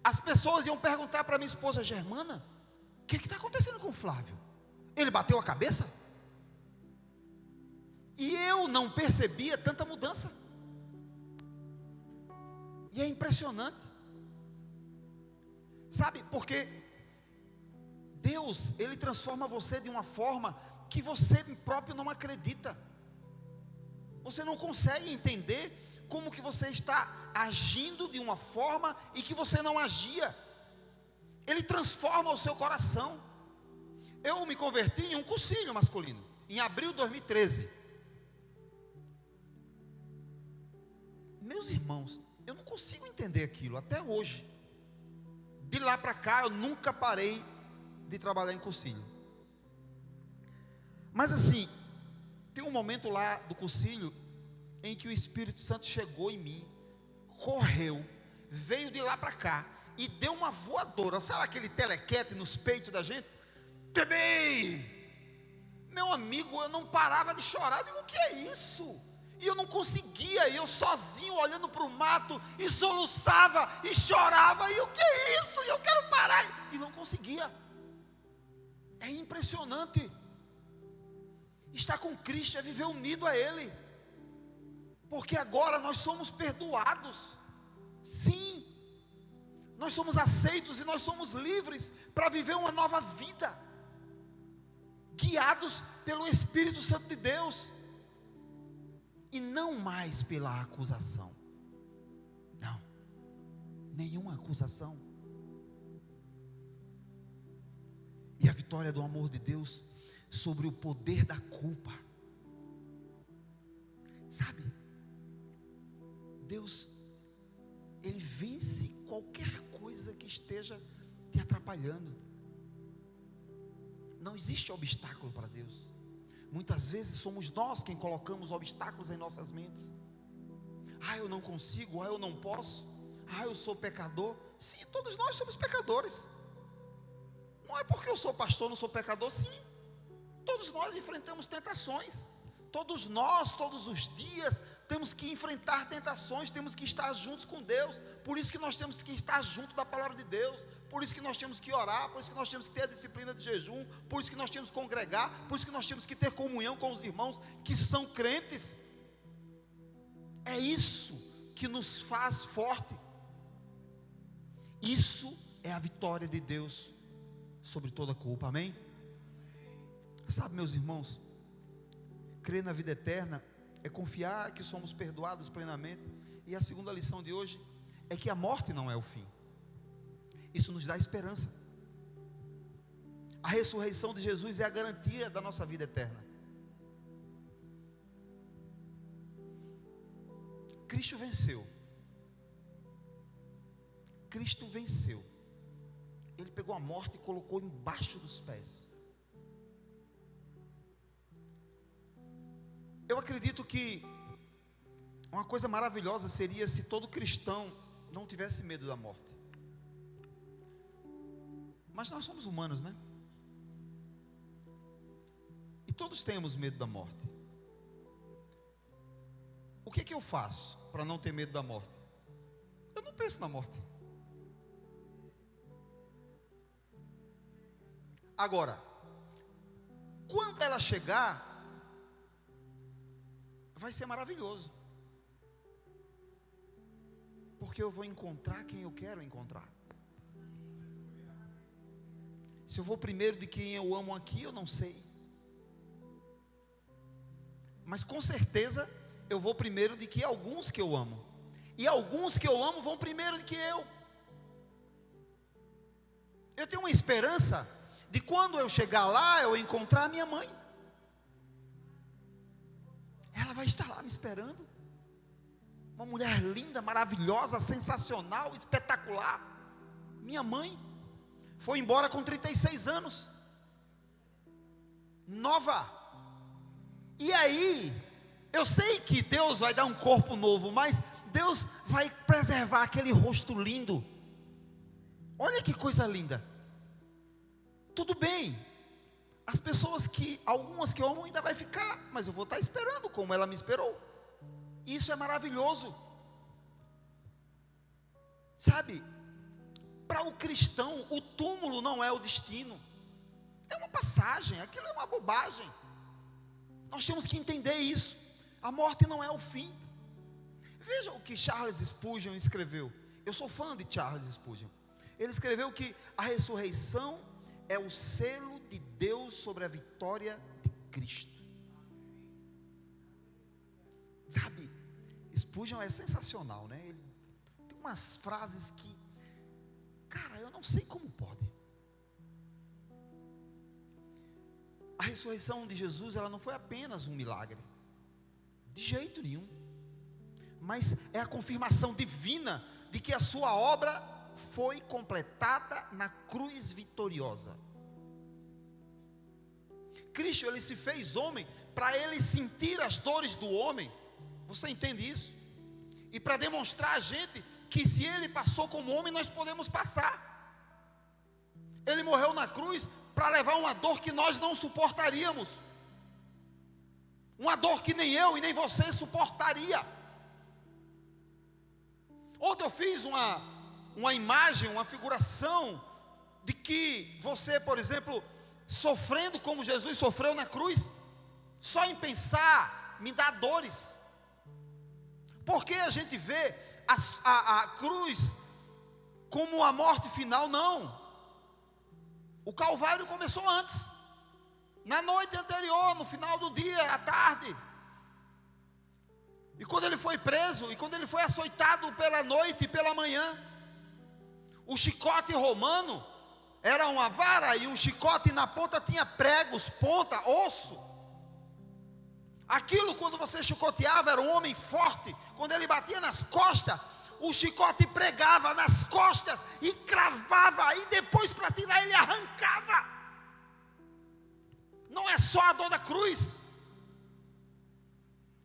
As pessoas iam perguntar para minha esposa Germana: o que está acontecendo com o Flávio? Ele bateu a cabeça? E eu não percebia tanta mudança. E é impressionante. Sabe, porque Deus, Ele transforma você de uma forma que você próprio não acredita. Você não consegue entender como que você está agindo de uma forma e que você não agia. Ele transforma o seu coração. Eu me converti em um cursilho masculino em abril de 2013. Meus irmãos, eu não consigo entender aquilo até hoje. De lá para cá eu nunca parei de trabalhar em cursilho. Mas assim, tem um momento lá do cursilho em que o Espírito Santo chegou em mim, correu, veio de lá para cá e deu uma voadora. Sabe aquele telequete nos peitos da gente? Temei! Meu amigo, eu não parava de chorar. Eu digo, o que é isso? E eu não conseguia, eu sozinho olhando para o mato e soluçava e chorava. E o que é isso? Eu quero parar. E não conseguia. É impressionante. Estar com Cristo é viver unido a Ele. Porque agora nós somos perdoados. Sim. Nós somos aceitos e nós somos livres para viver uma nova vida, guiados pelo Espírito Santo de Deus, e não mais pela acusação. Não, nenhuma acusação. E a vitória do amor de Deus sobre o poder da culpa. Sabe, Deus, Ele vence qualquer coisa que esteja te atrapalhando. Não existe obstáculo para Deus. Muitas vezes somos nós quem colocamos obstáculos em nossas mentes. Ah, eu não consigo, ah, eu não posso, ah, eu sou pecador. Sim, todos nós somos pecadores. Não é porque eu sou pastor, não sou pecador. Sim, todos nós enfrentamos tentações. Todos nós, todos os dias, temos que enfrentar tentações, temos que estar juntos com Deus. Por isso que nós temos que estar junto da palavra de Deus. Por isso que nós temos que orar, por isso que nós temos que ter a disciplina de jejum, por isso que nós temos que congregar, por isso que nós temos que ter comunhão com os irmãos que são crentes. É isso que nos faz forte. Isso é a vitória de Deus sobre toda culpa, amém? Sabe, meus irmãos, crer na vida eterna é confiar que somos perdoados plenamente. E a segunda lição de hoje é que a morte não é o fim. Isso nos dá esperança. A ressurreição de Jesus é a garantia da nossa vida eterna. Cristo venceu. Cristo venceu. Ele pegou a morte e colocou embaixo dos pés. Eu acredito que uma coisa maravilhosa seria se todo cristão não tivesse medo da morte. Mas nós somos humanos, né? E todos temos medo da morte. O que eu faço para não ter medo da morte? Eu não penso na morte. Agora, quando ela chegar, vai ser maravilhoso, porque eu vou encontrar quem eu quero encontrar. Se eu vou primeiro de quem eu amo aqui, eu não sei, mas com certeza eu vou primeiro de que alguns que eu amo, e alguns que eu amo vão primeiro de que eu. Eu tenho uma esperança de quando eu chegar lá, eu encontrar a minha mãe. Ela vai estar lá me esperando. Uma mulher linda, maravilhosa, sensacional, espetacular. Minha mãe foi embora com 36 anos. Nova. E aí, eu sei que Deus vai dar um corpo novo, mas Deus vai preservar aquele rosto lindo. Olha que coisa linda. Tudo bem, as pessoas que, algumas que eu amo ainda vai ficar, mas eu vou estar esperando como ela me esperou. Isso é maravilhoso. Sabe, para o cristão, o túmulo não é o destino, é uma passagem, aquilo é uma bobagem. Nós temos que entender isso. A morte não é o fim. Veja o que Charles Spurgeon escreveu. Eu sou fã de Charles Spurgeon. Ele escreveu que a ressurreição é o selo de Deus sobre a vitória de Cristo. Sabe, Spurgeon é sensacional, né? Ele tem umas frases que, cara, eu não sei como pode. A ressurreição de Jesus, ela não foi apenas um milagre, de jeito nenhum, mas é a confirmação divina de que a sua obra foi completada na cruz vitoriosa. Cristo, ele se fez homem para ele sentir as dores do homem. Você entende isso? E para demonstrar a gente que se ele passou como homem, nós podemos passar. Ele morreu na cruz para levar uma dor que nós não suportaríamos, uma dor que nem eu e nem você suportaria. Ontem eu fiz uma imagem, uma figuração de que você, por exemplo, sofrendo como Jesus sofreu na cruz, só em pensar me dá dores, porque a gente vê a cruz como a morte final. Não, o Calvário começou antes, na noite anterior, no final do dia, à tarde. E quando ele foi preso, e quando ele foi açoitado pela noite e pela manhã, o chicote romano era uma vara, e um chicote na ponta tinha pregos, ponta, osso. Aquilo, quando você chicoteava, era um homem forte. Quando ele batia nas costas, o chicote pregava nas costas e cravava, e depois para tirar ele arrancava. Não é só a dor da cruz.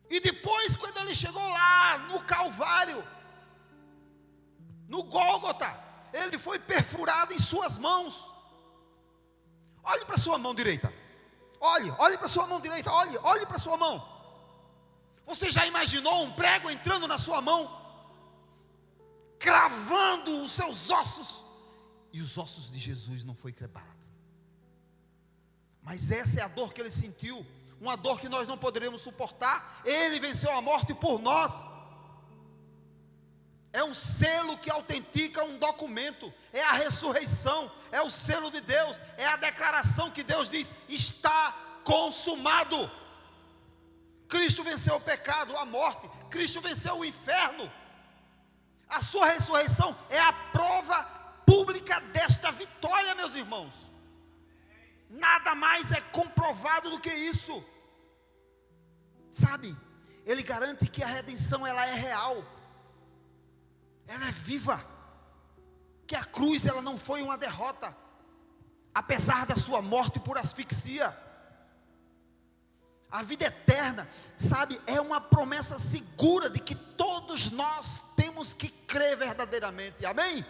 E depois, quando ele chegou lá no Calvário, no Gólgota, ele foi perfurado em suas mãos. Olhe para a sua mão direita. Olhe para a sua mão direita. Olhe para a sua mão. Você já imaginou um prego entrando na sua mão, cravando os seus ossos? E os ossos de Jesus não foi quebrado. Mas essa é a dor que ele sentiu, uma dor que nós não poderíamos suportar. Ele venceu a morte por nós. É um selo que autentica um documento. É a ressurreição, é o selo de Deus, é a declaração que Deus diz: está consumado. Cristo venceu o pecado, a morte. Cristo venceu o inferno. A sua ressurreição é a prova pública desta vitória, meus irmãos. Nada mais é comprovado do que isso. Sabe, ele garante que a redenção, ela é real, ela é viva, que a cruz, ela não foi uma derrota, apesar da sua morte por asfixia. A vida eterna, sabe, é uma promessa segura de que todos nós temos que crer verdadeiramente, amém?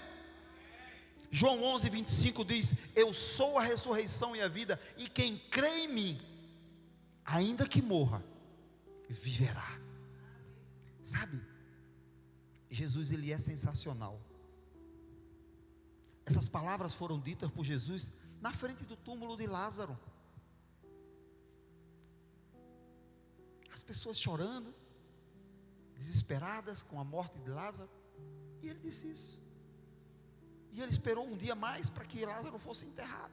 João 11:25 diz: eu sou a ressurreição e a vida, e quem crê em mim, ainda que morra, viverá. Sabe, Jesus, ele é sensacional. Essas palavras foram ditas por Jesus na frente do túmulo de Lázaro. As pessoas chorando, desesperadas com a morte de Lázaro. E ele disse isso. E ele esperou um dia mais para que Lázaro fosse enterrado.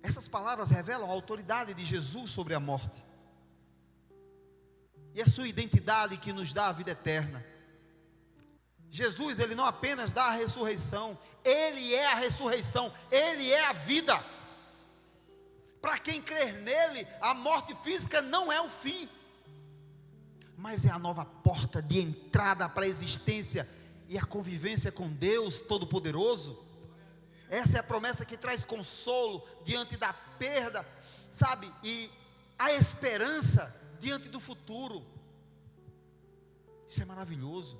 Essas palavras revelam a autoridade de Jesus sobre a morte. E a sua identidade que nos dá a vida eterna. Jesus, ele não apenas dá a ressurreição, ele é a ressurreição, ele é a vida. Para quem crer nele, a morte física não é o fim, mas é a nova porta de entrada para a existência e a convivência com Deus Todo-Poderoso. Essa é a promessa que traz consolo diante da perda, sabe? E a esperança diante do futuro. Isso é maravilhoso,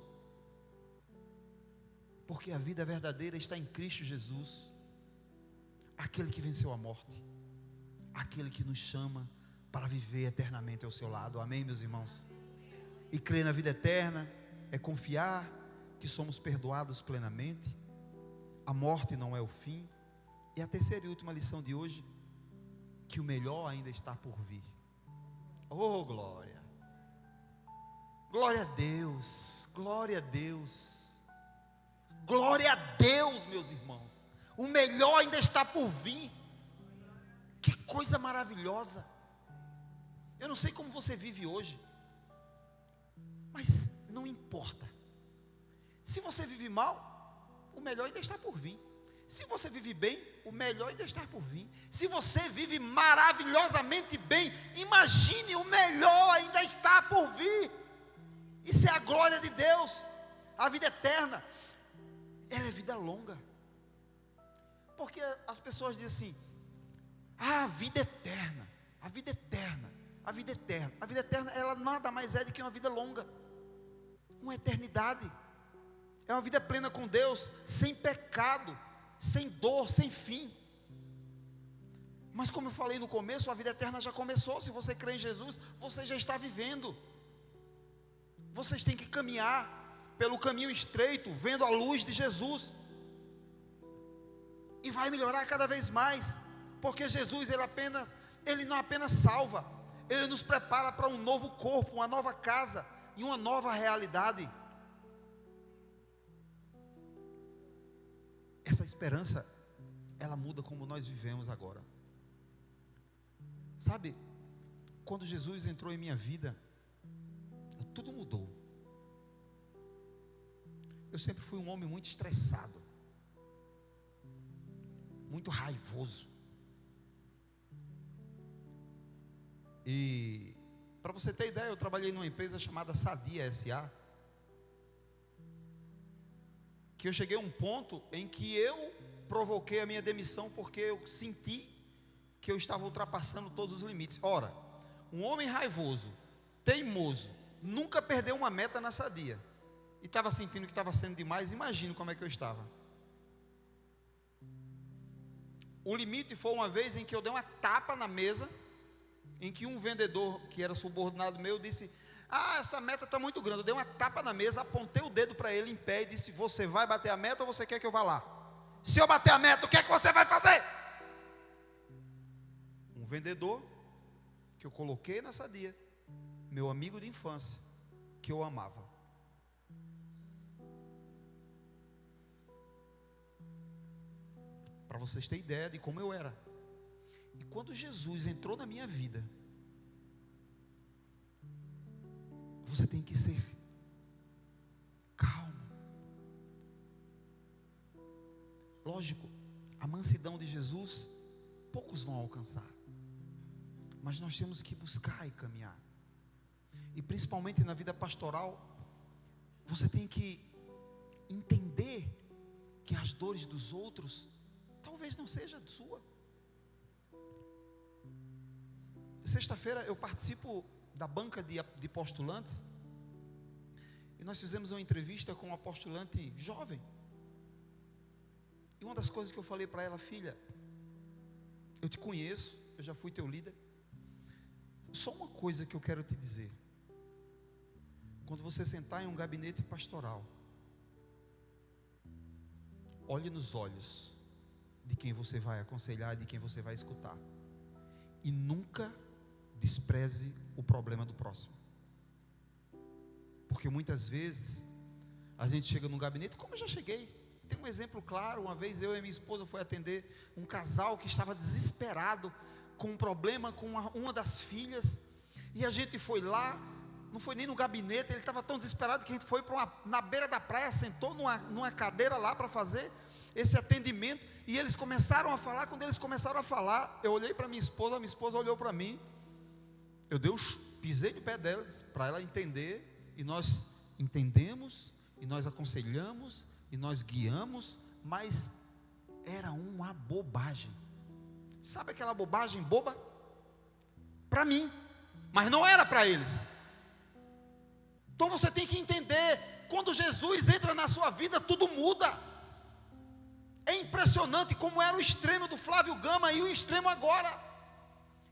porque a vida verdadeira está em Cristo Jesus, aquele que venceu a morte, aquele que nos chama para viver eternamente ao seu lado. Amém, meus irmãos? E crer na vida eterna é confiar que somos perdoados plenamente. A morte não é o fim. E a terceira e última lição de hoje, que o melhor ainda está por vir. Oh, glória! Glória a Deus! Glória a Deus! Glória a Deus, meus irmãos! O melhor ainda está por vir. Que coisa maravilhosa! Eu não sei como você vive hoje, mas não importa. Se você vive mal, o melhor ainda está por vir. Se você vive bem, o melhor ainda está por vir. Se você vive maravilhosamente bem, imagine, o melhor ainda está por vir. Isso é a glória de Deus. A vida eterna, ela é vida longa. Porque as pessoas dizem assim: a vida eterna, a vida eterna, a vida eterna. A vida eterna, ela nada mais é do que uma vida longa, uma eternidade. É uma vida plena com Deus, sem pecado, sem dor, sem fim. Mas como eu falei no começo, a vida eterna já começou. Se você crê em Jesus, você já está vivendo. Vocês têm que caminhar pelo caminho estreito, vendo a luz de Jesus. E vai melhorar cada vez mais, porque Jesus, ele não apenas salva, ele nos prepara para um novo corpo, uma nova casa e uma nova realidade. Essa esperança, ela muda como nós vivemos agora. Sabe, quando Jesus entrou em minha vida, tudo mudou. Eu sempre fui um homem muito estressado, muito raivoso. E para você ter ideia, eu trabalhei numa empresa chamada Sadia S.A., que eu cheguei a um ponto em que eu provoquei a minha demissão, porque eu senti que eu estava ultrapassando todos os limites. Ora, um homem raivoso, teimoso, nunca perdeu uma meta na Sadia, e estava sentindo que estava sendo demais. Imagino como é que eu estava. O limite foi uma vez em que eu dei uma tapa na mesa, em que um vendedor que era subordinado meu disse: ah, essa meta está muito grande. Eu dei uma tapa na mesa, apontei o dedo para ele em pé e disse: você vai bater a meta ou você quer que eu vá lá? Se eu bater a meta, o que é que você vai fazer? Um vendedor que eu coloquei na Sadia, meu amigo de infância, que eu amava. Para vocês terem ideia de como eu era. E quando Jesus entrou na minha vida, você tem que ser calmo. Lógico, a mansidão de Jesus poucos vão alcançar, mas nós temos que buscar e caminhar. E principalmente na vida pastoral, você tem que entender que as dores dos outros talvez não seja sua. Sexta-feira eu participo da banca de postulantes, e nós fizemos uma entrevista com uma postulante jovem. E uma das coisas que eu falei para ela: filha, eu te conheço, eu já fui teu líder. Só uma coisa que eu quero te dizer: quando você sentar em um gabinete pastoral, olhe nos olhos de quem você vai aconselhar, de quem você vai escutar, e nunca despreze o problema do próximo. Porque muitas vezes a gente chega num gabinete, como eu já cheguei. Tem um exemplo claro. Uma vez eu e minha esposa foi atender um casal que estava desesperado com um problema com uma das filhas, e a gente foi lá, não foi nem no gabinete, ele estava tão desesperado que a gente foi na beira da praia, sentou numa cadeira lá para fazer esse atendimento, e eles começaram a falar. Quando eles começaram a falar, eu olhei para minha esposa olhou para mim, eu pisei no pé dela para ela entender, e nós entendemos, e nós aconselhamos, e nós guiamos, mas era uma bobagem. Sabe aquela bobagem boba? Para mim, mas não era para eles. Então você tem que entender, quando Jesus entra na sua vida, tudo muda. É impressionante como era o extremo do Flávio Gama e o extremo agora.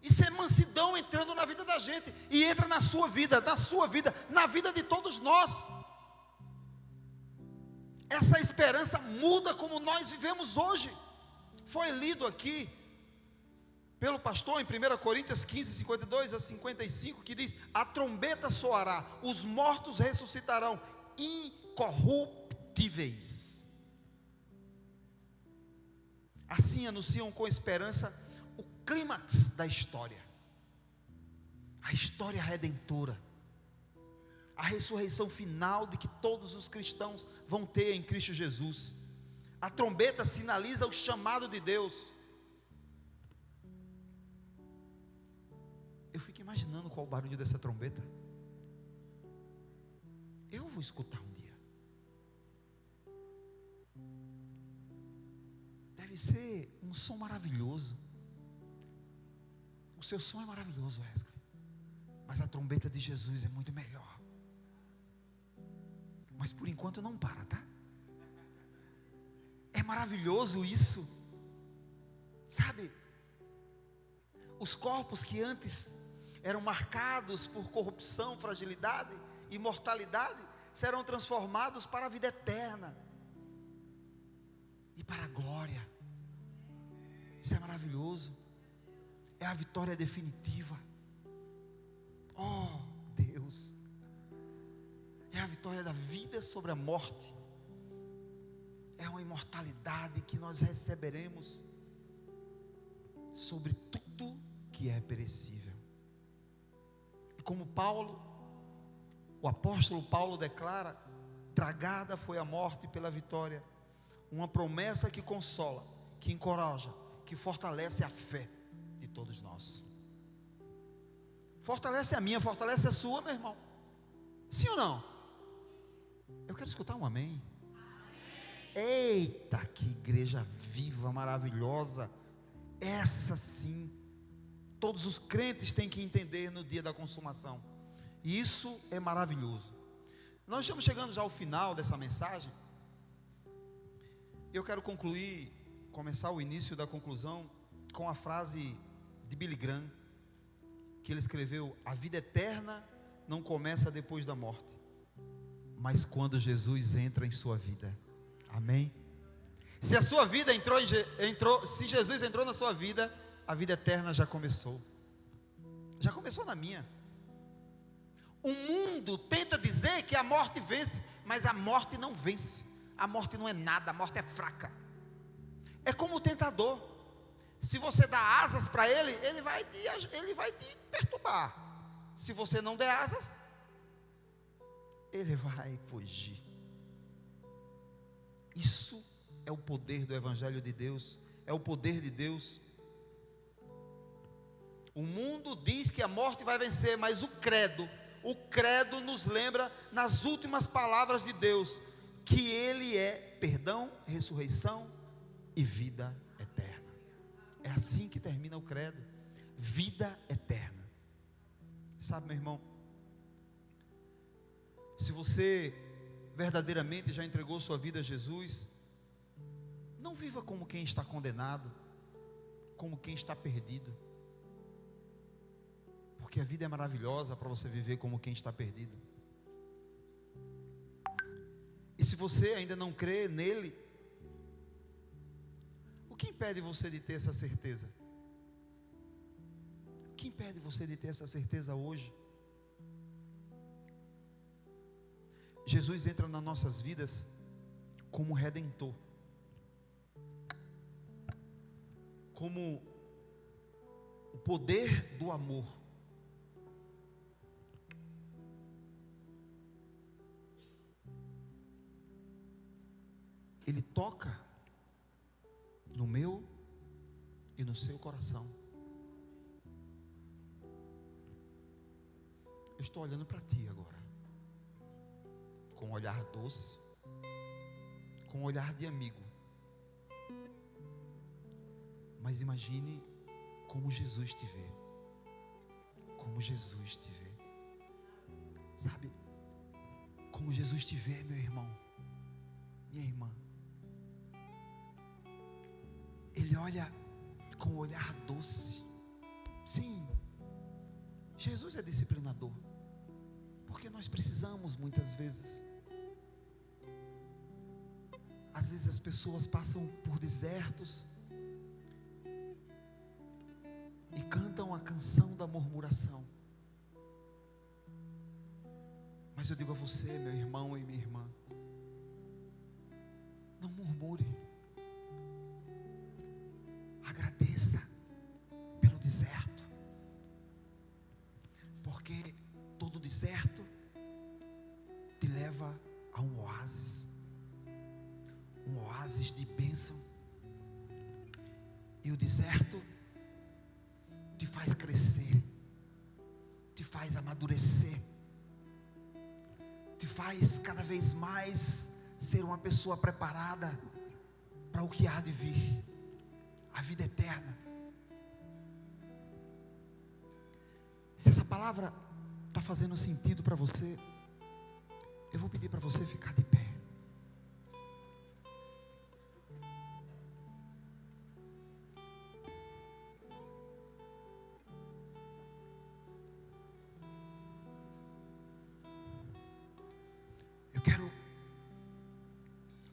Isso é mansidão entrando na vida da gente, e entra na sua vida, na vida de todos nós. Essa esperança muda como nós vivemos hoje. Foi lido aqui pelo pastor em 1 Coríntios 15, 52 a 55, que diz: a trombeta soará, os mortos ressuscitarão incorruptíveis. Assim anunciam com esperança o clímax da história, a história redentora, a ressurreição final de que todos os cristãos vão ter em Cristo Jesus. A trombeta sinaliza o chamado de Deus. Eu fico imaginando qual o barulho dessa trombeta. Eu vou escutar um dia. Deve ser um som maravilhoso. O seu som é maravilhoso, Wesley, mas a trombeta de Jesus é muito melhor. Mas por enquanto não para, tá? É maravilhoso isso. Sabe, os corpos que antes eram marcados por corrupção, fragilidade e mortalidade, serão transformados para a vida eterna e para a glória. Isso é maravilhoso. É a vitória definitiva. Oh Deus, é a vitória da vida sobre a morte. É uma imortalidade que nós receberemos sobre tudo que é perecível. E como o apóstolo Paulo declara: tragada foi a morte pela vitória. Uma promessa que consola, que encoraja, que fortalece a fé de todos nós. Fortalece a minha, fortalece a sua, meu irmão. Sim ou não? Eu quero escutar um amém. Eita, que igreja viva, maravilhosa. Essa sim, todos os crentes têm que entender no dia da consumação. E isso é maravilhoso. Nós estamos chegando já ao final dessa mensagem. Eu quero começar o início da conclusão com a frase de Billy Graham, que ele escreveu: a vida eterna não começa depois da morte, mas quando Jesus entra em sua vida. Amém? Se a sua vida se Jesus entrou na sua vida, a vida eterna já começou. Já começou na minha. O mundo tenta dizer que a morte vence, mas a morte não vence. A morte não é nada, a morte é fraca. É como o tentador. Se você dá asas para ele, ele vai te perturbar. Se você não der asas, ele vai fugir. Isso é o poder do Evangelho de Deus, é o poder de Deus. O mundo diz que a morte vai vencer, mas o credo nos lembra nas últimas palavras de Deus, que Ele é perdão, ressurreição e vida eterna. É assim que termina o credo, vida eterna. Sabe, meu irmão, se você verdadeiramente já entregou sua vida a Jesus, não viva como quem está condenado, como quem está perdido, porque a vida é maravilhosa para você viver como quem está perdido. E se você ainda não crê nele, impede você de ter essa certeza? O que impede você de ter essa certeza hoje? Jesus entra nas nossas vidas como Redentor, como o poder do amor. Ele toca no meu e no seu coração. Eu estou olhando para ti agora, com um olhar doce, com um olhar de amigo. Mas imagine como Jesus te vê. Como Jesus te vê. Sabe? Como Jesus te vê, meu irmão, minha irmã. Ele olha com um olhar doce. Sim, Jesus é disciplinador, porque nós precisamos muitas vezes. Às vezes as pessoas passam por desertos e cantam a canção da murmuração. Mas eu digo a você, meu irmão e minha irmã, não murmure. Agradeça pelo deserto, porque todo deserto te leva a um oásis de bênção. E o deserto te faz crescer, te faz amadurecer, te faz cada vez mais ser uma pessoa preparada para o que há de vir, a vida eterna. Se essa palavra está fazendo sentido para você, eu vou pedir para você ficar de pé.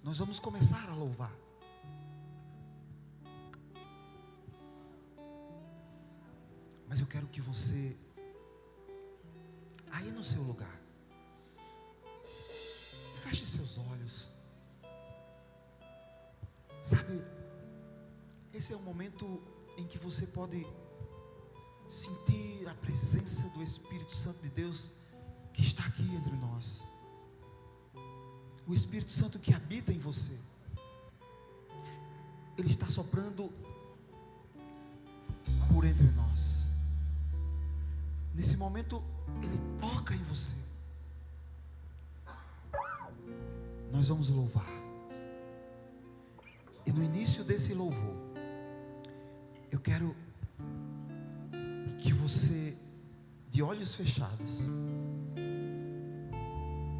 Nós vamos começar a louvar. Mas eu quero que você, aí no seu lugar, feche seus olhos. Sabe, esse é o momento em que você pode sentir a presença do Espírito Santo de Deus que está aqui entre nós. O Espírito Santo que habita em você, Ele está soprando por entre nós. Nesse momento, Ele toca em você. Nós vamos louvar. E no início desse louvor, eu quero que você, de olhos fechados,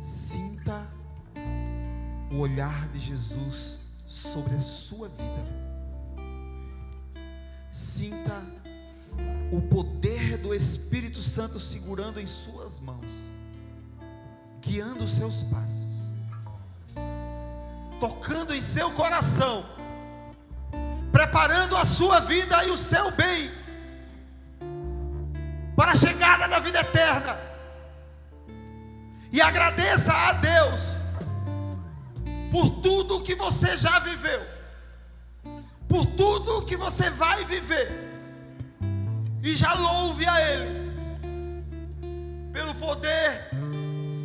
sinta o olhar de Jesus sobre a sua vida. Sinta o poder do Espírito Santo segurando em suas mãos, guiando os seus passos, tocando em seu coração, preparando a sua vida e o seu bem para a chegada da vida eterna. E agradeça a Deus por tudo que você já viveu, por tudo que você vai viver, e já louve a Ele pelo poder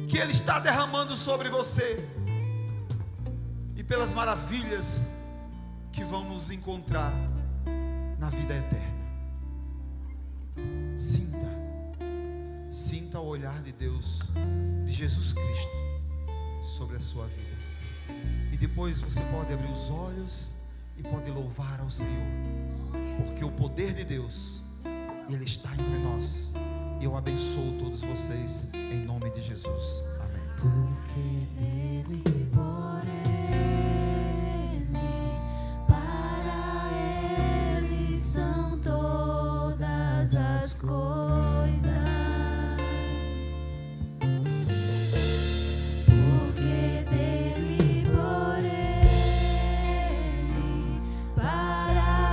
que Ele está derramando sobre você e pelas maravilhas que vamos encontrar na vida eterna. Sinta o olhar de Deus, de Jesus Cristo, sobre a sua vida. E depois você pode abrir os olhos e pode louvar ao Senhor, porque o poder de Deus, Ele está entre nós. E eu abençoo todos vocês em nome de Jesus. Amém. Porque dele, por Ele, para Ele são todas as coisas. Porque dele, por Ele, para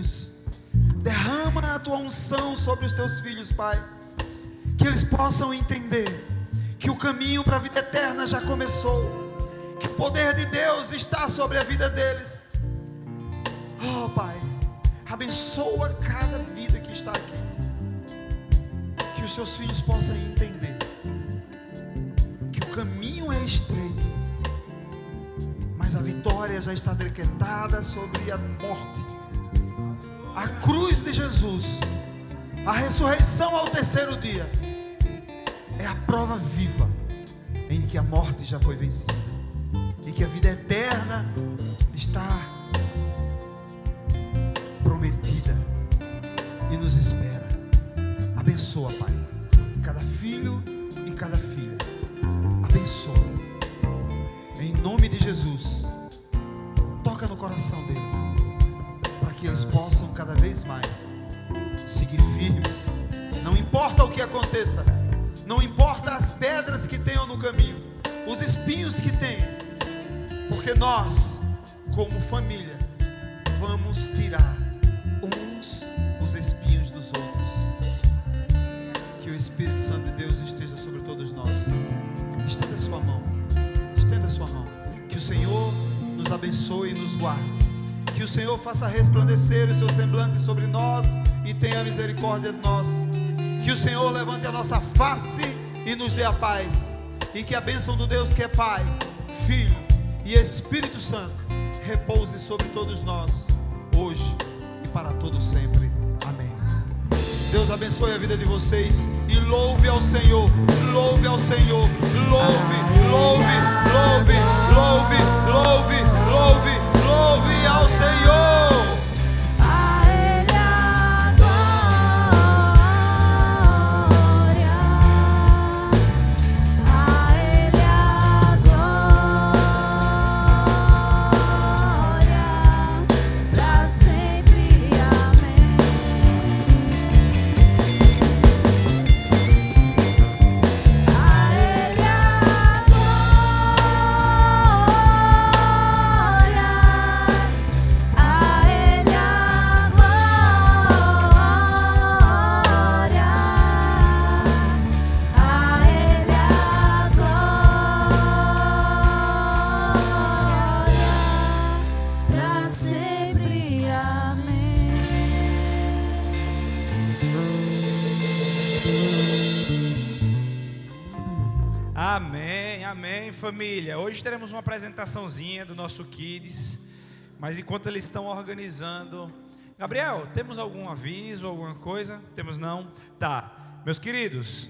filhos. Derrama a tua unção sobre os teus filhos, Pai. Que eles possam entender que o caminho para a vida eterna já começou. Que o poder de Deus está sobre a vida deles. Oh, Pai, abençoa cada vida que está aqui. Que os seus filhos possam entender que o caminho é estreito, mas a vitória já está decretada sobre a morte. A cruz de Jesus, a ressurreição ao terceiro dia, é a prova viva em que a morte já foi vencida e que a vida eterna está prometida e nos espera. Abençoa, Pai, cada filho e cada filha. Abençoa em nome de Jesus. Toca no coração deles, para que eles possam cada vez mais seguir firmes. Não importa o que aconteça, não importa as pedras que tenham no caminho, os espinhos que tenham, porque nós, como família, vamos tirar uns os espinhos dos outros. Que o Espírito Santo de Deus esteja sobre todos nós. Estenda a sua mão, estenda a sua mão. Que o Senhor nos abençoe e nos guarde. Que o Senhor faça resplandecer o seu semblante sobre nós e tenha misericórdia de nós. Que o Senhor levante a nossa face e nos dê a paz. E que a bênção do Deus que é Pai, Filho e Espírito Santo repouse sobre todos nós, hoje e para todo sempre. Amém. Deus abençoe a vida de vocês e louve ao Senhor, louve ao Senhor, louve, louve, louve, louve, louve, louve, louve ao Senhor. A Ele a glória, a Ele a glória, pra sempre. Amém. A Ele a glória, a Ele a glória, a Ele a glória, pra sempre. Amém. Amém, amém, família. Hoje teremos uma apresentaçãozinha do nosso Kids, mas enquanto eles estão organizando, Gabriel, temos algum aviso, alguma coisa? Temos não? Tá, meus queridos,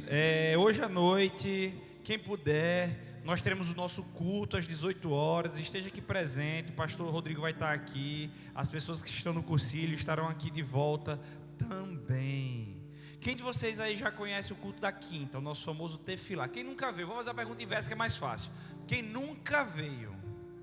hoje à noite, quem puder, nós teremos o nosso culto às 18 horas, esteja aqui presente, o pastor Rodrigo vai estar aqui, as pessoas que estão no cursilho estarão aqui de volta também. Quem de vocês aí já conhece o culto da quinta, o nosso famoso tefilá? Quem nunca veio? Vamos fazer a pergunta inversa que é mais fácil. Quem nunca veio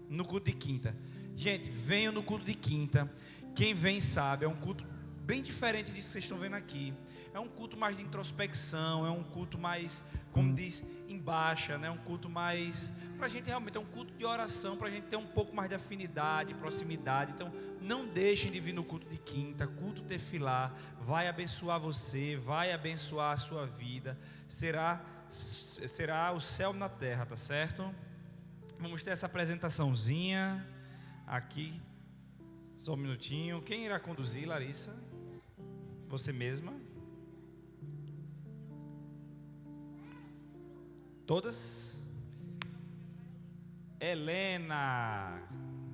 no culto de quinta? Gente, venham no culto de quinta. Quem vem sabe, é um culto bem diferente disso que vocês estão vendo aqui. É um culto mais de introspecção, é um culto mais, como diz, em baixa, né? Um culto mais, pra gente realmente, é um culto de oração, pra gente ter um pouco mais de afinidade, proximidade. Então, não deixem de vir no culto de quinta, culto tefilá, vai abençoar você, vai abençoar a sua vida, será o céu na terra, tá certo? Vamos ter essa apresentaçãozinha aqui, só um minutinho. Quem irá conduzir, Larissa? Você mesma? Todas? Helena,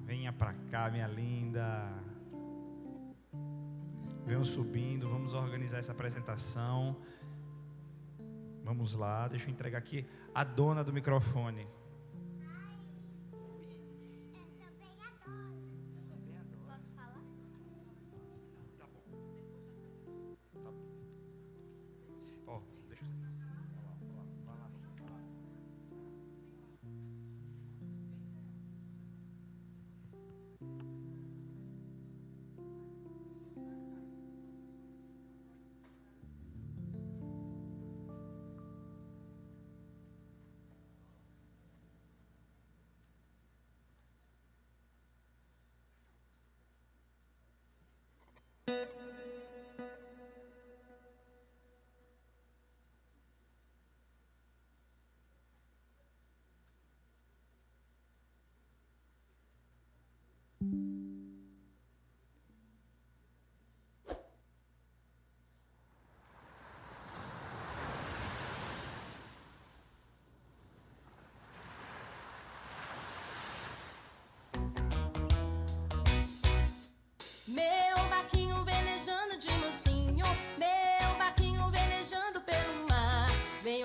venha pra cá, minha linda. Venham subindo, vamos organizar essa apresentação. Vamos lá, deixa eu entregar aqui a dona do microfone. Ó, deixa eu...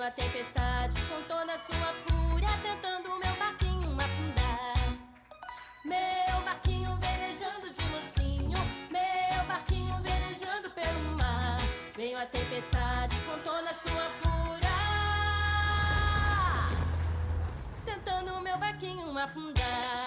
a tempestade com toda a sua fúria, tentando o meu barquinho afundar. Meu barquinho velejando de mansinho, meu barquinho velejando pelo mar. Veio a tempestade com toda a sua fúria, tentando o meu barquinho afundar.